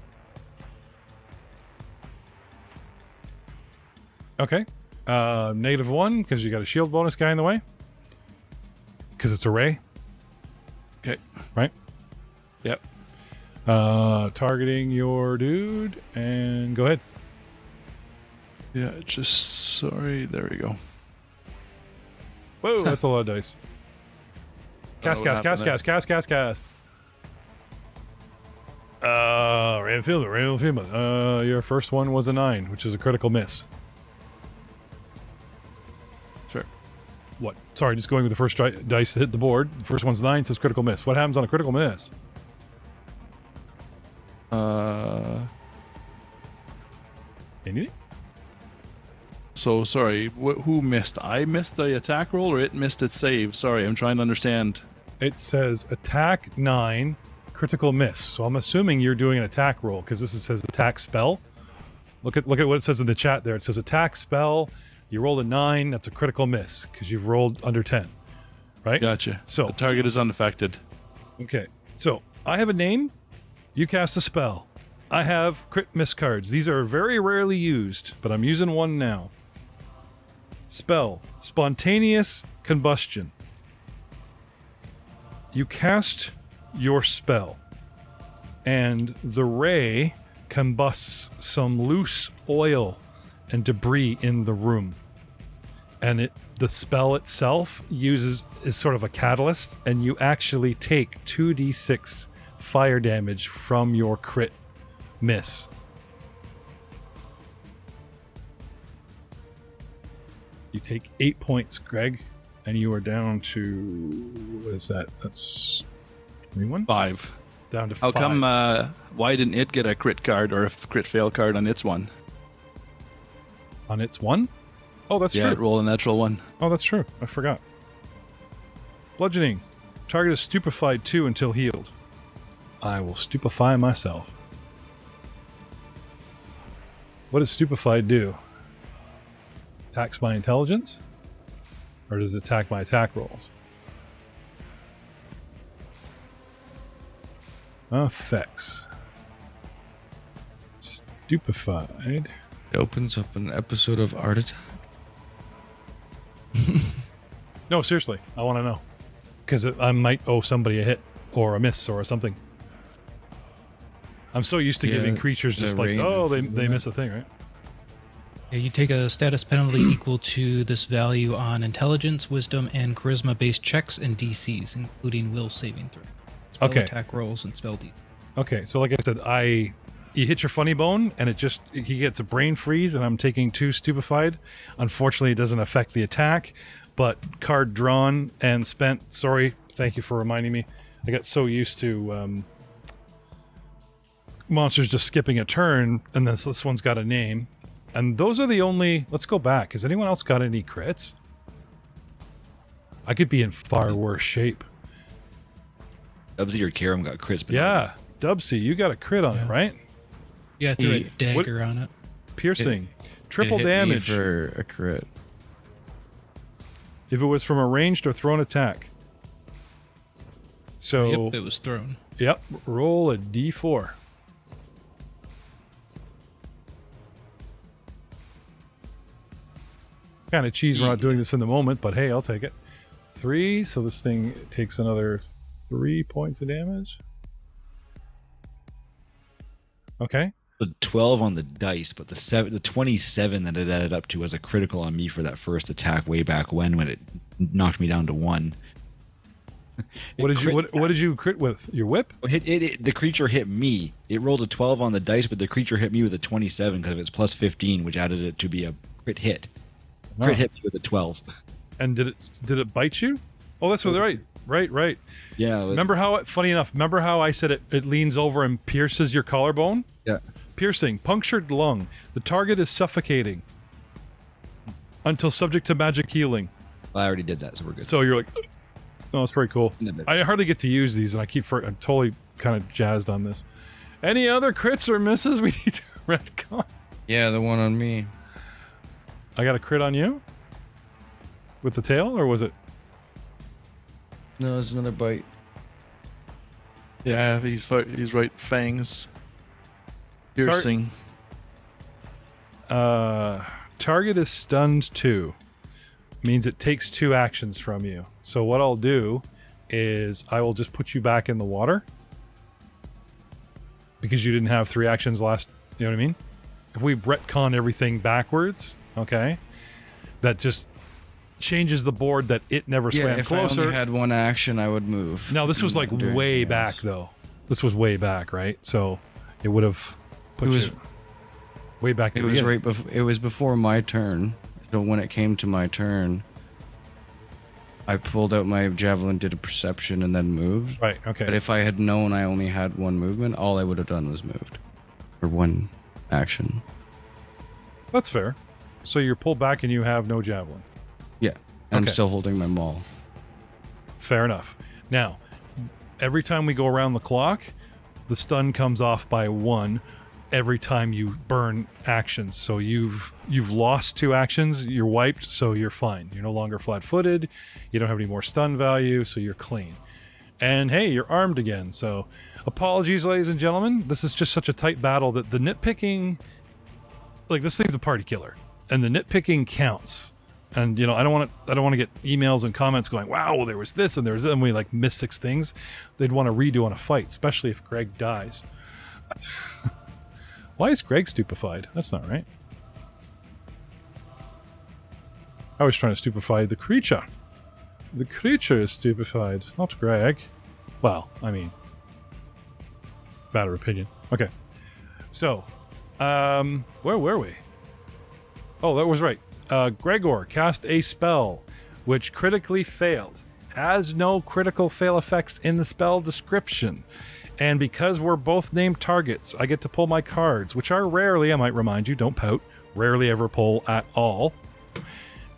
S1: Okay. -1, because you got a shield bonus guy in the way. Because it's a ray.
S2: Okay.
S1: Right?
S2: Yep.
S1: Targeting your dude, and go ahead.
S2: Yeah, just sorry. There we go.
S1: Whoa, that's a lot of dice. Cast. Raven Feeblement. Your first one was a 9, which is a critical miss.
S2: Fair.
S1: What? Sorry, just going with the first dice to hit the board. The first one's 9, says critical miss. What happens on a critical miss? Anything?
S2: So sorry. Who missed? I missed the attack roll, or it missed its save? Sorry, I'm trying to understand.
S1: It says attack 9, critical miss. So I'm assuming you're doing an attack roll because this says attack spell. Look at what it says in the chat there. It says attack spell. You rolled a 9. That's a critical miss because you've rolled under 10. Right?
S2: Gotcha.
S1: So
S2: the target is unaffected.
S1: Okay. So I have a name. You cast a spell. I have crit miss cards. These are very rarely used, but I'm using one now. Spell. Spontaneous combustion. You cast your spell, and the ray combusts some loose oil and debris in the room. And the spell itself is sort of a catalyst, and you actually take 2d6 fire damage from your crit miss. You take 8 points, Greg, and you are down to, what is that? That's 21?
S2: 5.
S1: Down to
S2: How
S1: 5.
S2: come? Why didn't it get a crit card or a crit fail card on its one?
S1: On its one? Oh, that's
S2: Yeah,
S1: true.
S2: roll a natural one.
S1: Oh, that's true. I forgot. Bludgeoning. Target is stupefied 2 until healed. I will stupefy myself. What does stupefied do? Attacks my intelligence? Or does it attack my attack rolls? Effects. Stupefied.
S5: It opens up an episode of Art Attack.
S1: No, seriously. I want to know. Because I might owe somebody a hit or a miss or something. I'm so used to giving creatures
S5: the
S1: just like,
S5: range
S1: oh,
S5: of
S1: they miss a thing, right?
S3: Yeah, you take a status penalty equal to this value on intelligence, wisdom, and charisma-based checks and DCs, including will saving throw, spell
S1: Okay.
S3: attack rolls, and spell D.
S1: Okay, so like I said, you hit your funny bone, and he gets a brain freeze, and I'm taking 2 stupefied. Unfortunately, it doesn't affect the attack, but card drawn and spent. Sorry, thank you for reminding me. I got so used to monsters just skipping a turn, and this one's got a name. And those are the only... Let's go back. Has anyone else got any crits? I could be in far worse shape.
S4: Dubsy or Karam got crits. But
S1: Yeah, Dubsy, you got a crit on it, right?
S3: Yeah, I threw a dagger on it.
S1: Piercing. Triple
S5: It hit me
S1: damage.
S5: for a crit.
S1: If it was from a ranged or thrown attack. So,
S3: Yep, it was thrown.
S1: yep, roll a d4. Kind of cheese we're not doing this in the moment, but hey, I'll take it. 3, so this thing takes another 3 points of damage. Okay.
S4: The 12 on the dice, but the 27 that it added up to was a critical on me for that first attack way back when it knocked me down to 1.
S1: What did you crit with? Your whip?
S4: The creature hit me. It rolled a 12 on the dice, but the creature hit me with a 27 because of its plus 15, which added it to be a crit hit. Crit hit me with a 12.
S1: And did it bite you? Oh, that's right. Right.
S4: Yeah.
S1: Remember how, funny enough, remember how I said it leans over and pierces your collarbone?
S4: Yeah.
S1: piercing, punctured lung. The target is suffocating until subject to magic healing.
S4: I already did that, so we're good.
S1: So you're like, oh, that's very cool.
S4: No, but-
S1: I hardly get to use these, and I'm totally kind of jazzed on this. Any other crits or misses we need to retcon?
S5: Yeah, the one on me.
S1: I got a crit on you? With the tail, or was it?
S5: No, it's another bite.
S2: Yeah, he's right. Fangs. Piercing.
S1: Target is stunned 2. Means it takes 2 actions from you. So what I'll do is I will just put you back in the water. Because you didn't have 3 actions last, you know what I mean? If we retcon everything backwards, okay, that just changes the board that it never swam
S5: if
S1: closer.
S5: I only had 1 action, I would move.
S1: No, this was like
S5: Doing
S1: way
S5: anything
S1: back
S5: else.
S1: though. This was way back, right? So it would have put
S5: It was-
S1: you way back.
S5: It was right before. It was before my turn. So when it came to my turn, I pulled out my javelin, did a perception, and then moved.
S1: Right. Okay.
S5: But if I had known I only had 1 movement, all I would have done was moved, or 1 action.
S1: That's fair. So you're pulled back and you have no javelin.
S5: Yeah, and
S1: Okay.
S5: I'm still holding my maul.
S1: Fair enough. Now, every time we go around the clock, the stun comes off by 1 every time you burn actions. So you've lost 2 actions, you're wiped, so you're fine. You're no longer flat-footed, you don't have any more stun value, so you're clean. And hey, you're armed again. So apologies, ladies and gentlemen. This is just such a tight battle that the nitpicking, like, this thing's a party killer, and the nitpicking counts. And I don't want to get emails and comments going, wow, well, there was this and there was that, and we like missed 6 things. They'd want to redo on a fight, especially if Greg dies. Why is Greg stupefied? That's not right. I was trying to stupefy the creature. The creature is stupefied, not Greg. Well, I mean, matter of opinion. Okay. So, where were we? Oh, that was right. Gregor cast a spell which critically failed. Has no critical fail effects in the spell description. And because we're both named targets, I get to pull my cards, which are rarely, I might remind you, don't pout, rarely ever pull at all.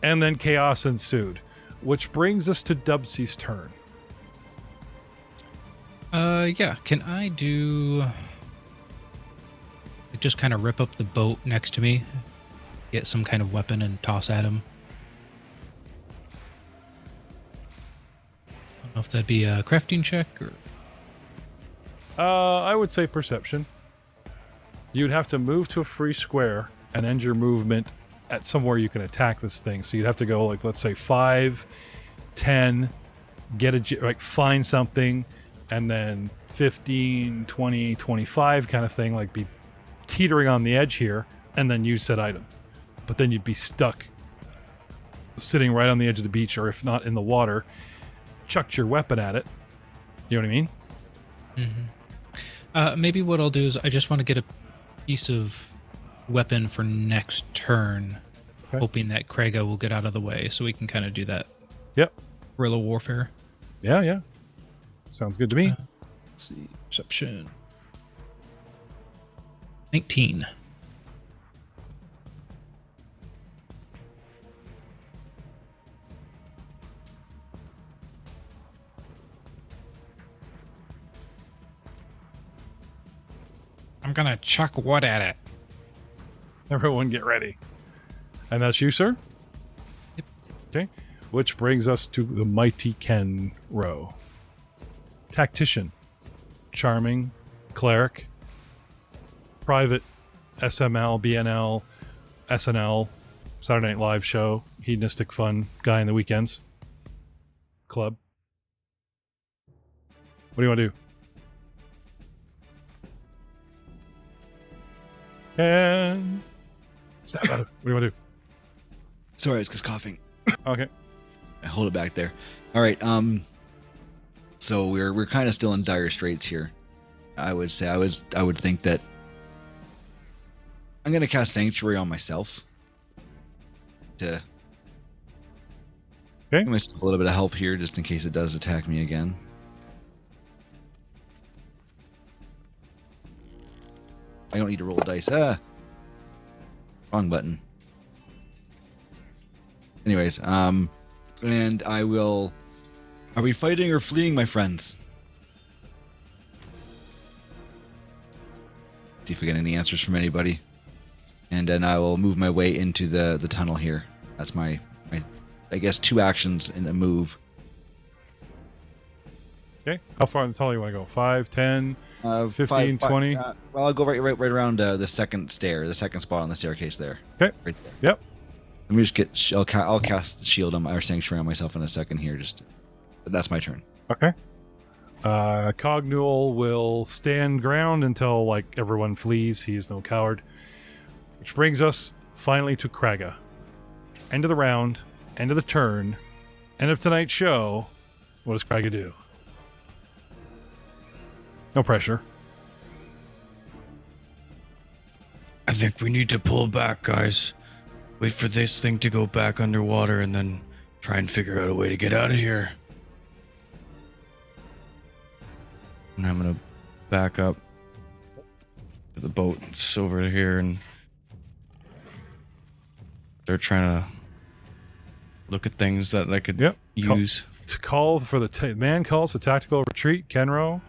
S1: And then chaos ensued, which brings us to Dubsy's turn.
S3: Yeah. Can I do... just kind of rip up the boat next to me, get some kind of weapon and toss at him? I don't know if that'd be a crafting check or...
S1: I would say perception. You'd have to move to a free square and end your movement at somewhere you can attack this thing. So you'd have to go, like, let's say 5, 10, find something, and then 15, 20, 25 kind of thing, like be teetering on the edge here, and then use said item. But then you'd be stuck sitting right on the edge of the beach, or if not in the water, chucked your weapon at it. You know what I mean?
S3: Mm-hmm. Maybe what I'll do is I just want to get a piece of weapon for next turn,
S1: Okay.
S3: hoping that Krega will get out of the way so we can kind of do that
S1: Yep.
S3: guerrilla warfare.
S1: Yeah. Sounds good to me.
S3: Let's see. Perception. 19. I'm gonna chuck wood at it.
S1: Everyone get ready. And that's you, sir?
S3: Yep.
S1: Okay. Which brings us to the mighty Ken row. Tactician. Charming. Cleric. Private. SML, BNL, SNL, Saturday Night Live show, hedonistic fun guy in the weekends. Club. What do you want to do? And snap out of it. What do you want to do?
S4: Sorry, it's because coughing.
S1: Okay.
S4: I hold it back there. All right. So we're kind of still in dire straits here. I would say I would think that I'm gonna cast Sanctuary on myself to give myself a little bit of help here, just in case it does attack me again. I don't need to roll dice. Wrong button. Anyways, and I will... Are we fighting or fleeing, my friends? See if we get any answers from anybody. And then I will move my way into the tunnel here. That's my I guess 2 actions in a move.
S1: Okay. How far in the tunnel you want to go? 5, 10, 15, 20?
S4: Well, I'll go right around the second spot on the staircase there.
S1: Okay.
S4: Right there.
S1: Yep.
S4: Let me just get... I'll cast shield on or sanctuary on myself in a second here. But that's my turn.
S1: Okay. Cognual will stand ground until, like, everyone flees. He is no coward. Which brings us finally to Kraga. End of the round. End of the turn. End of tonight's show. What does Kraga do? No pressure.
S5: I think we need to pull back, guys. Wait for this thing to go back underwater and then try and figure out a way to get out of here. And I'm gonna back up to the boat. It's over here, and they're trying to look at things that I could use.
S1: Call for the man calls for tactical retreat. Kenro,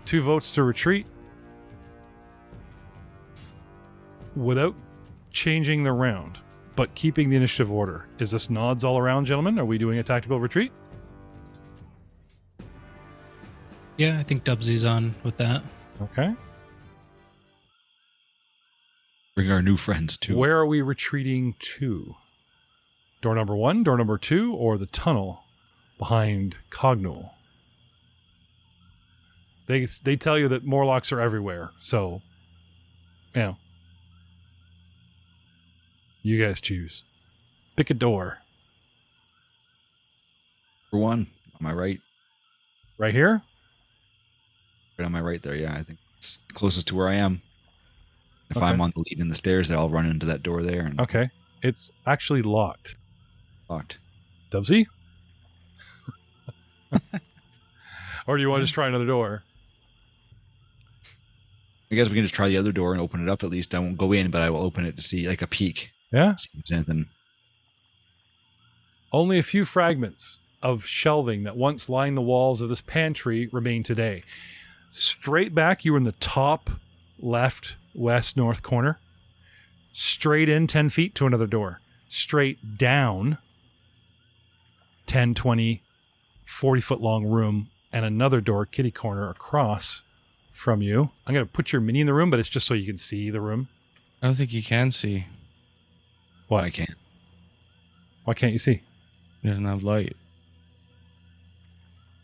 S1: 2 votes to retreat without changing the round, but keeping the initiative order. Is this nods all around, gentlemen? Are we doing a tactical retreat?
S3: Yeah, I think Dubsy's on with that.
S1: Okay.
S4: Bring our new friends too.
S1: Where are we retreating to? Door number 1, door number 2, or the tunnel behind Cognual? They tell you that Morlocks are everywhere, so yeah. You guys choose. Pick a door.
S4: For 1, on my right.
S1: Right here?
S4: Right on my right there, yeah. I think it's closest to where I am. If
S1: Okay.
S4: I'm on the lead in the stairs, I'll run into that door there and
S1: Okay. It's actually locked.
S4: locked.
S1: Dubsy? Or do you want to just try another door?
S4: I guess we can just try the other door and open it up at least. I won't go in, but I will open it to see, like, a peek.
S1: Yeah?
S4: See if there's anything.
S1: Only a few fragments of shelving that once lined the walls of this pantry remain today. Straight back, you were in the top left, west, north corner. Straight in 10 feet to another door. Straight down 10, 20, 40-foot long room and another door, kitty corner, across from you. I'm going to put your mini in the room, but it's just so you can see the room.
S5: I don't think you can see.
S1: What?
S4: I can't.
S1: Why can't you see?
S5: It doesn't have light.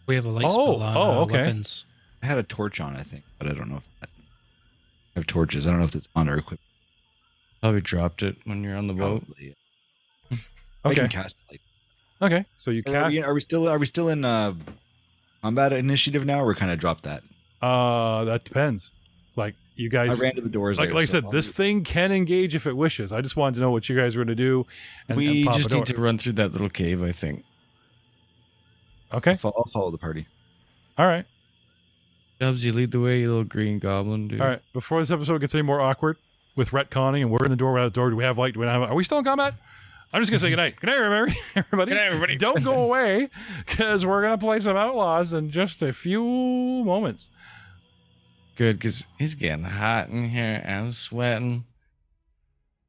S3: We have a light spell on
S1: okay.
S3: weapons.
S4: I had a torch on, I think, but I don't know if that... I have torches. I don't know if it's on or equipped.
S5: Probably dropped it when you're on the boat.
S4: Probably. I
S1: Okay.
S4: can cast light.
S1: Okay. So you
S4: Are
S1: cast...
S4: we still in combat initiative now, or we kind of dropped that?
S1: That depends. Like, you guys...
S4: I ran to the doors.
S1: Like I said, this thing can engage if it wishes. I just wanted to know what you guys were going to do.
S5: We
S1: pop a
S5: just
S1: door.
S5: need to run through that little cave, I think.
S1: Okay.
S4: I'll follow the party.
S1: All right.
S5: Dubs, you lead the way, you little green goblin, dude.
S1: All right. Before this episode gets any more awkward with retconning and we're in the door, we're out the door, do we have light? Do we not have... Are we still in combat? I'm just going to say goodnight. Good night, everybody. Everybody.
S5: Good night, everybody.
S1: Don't go away, because we're going to play some Outlaws in just a few moments.
S5: Good, because it's getting hot in here. I'm sweating.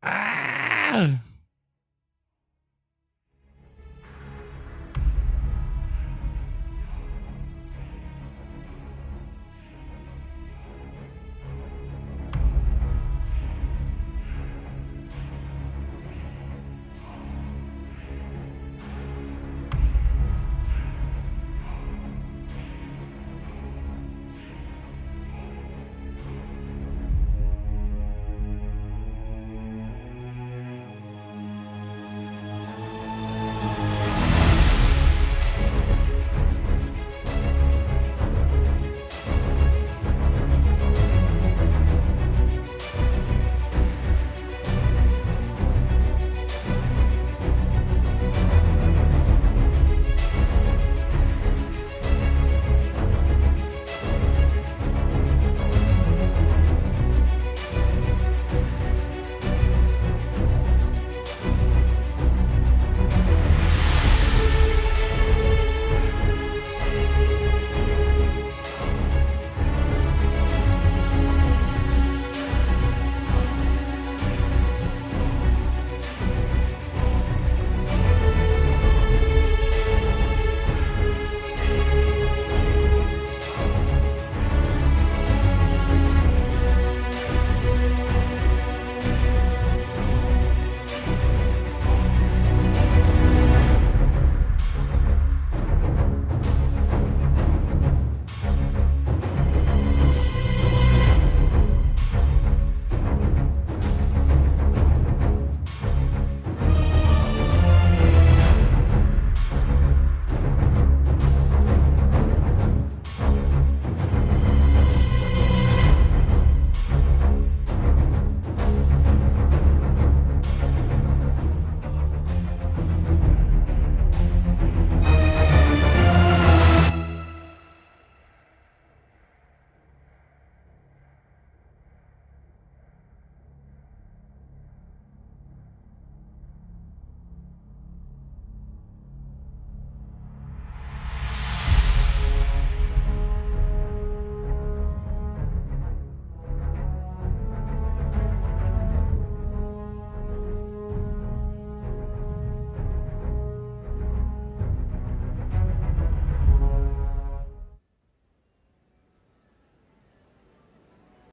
S5: Ah!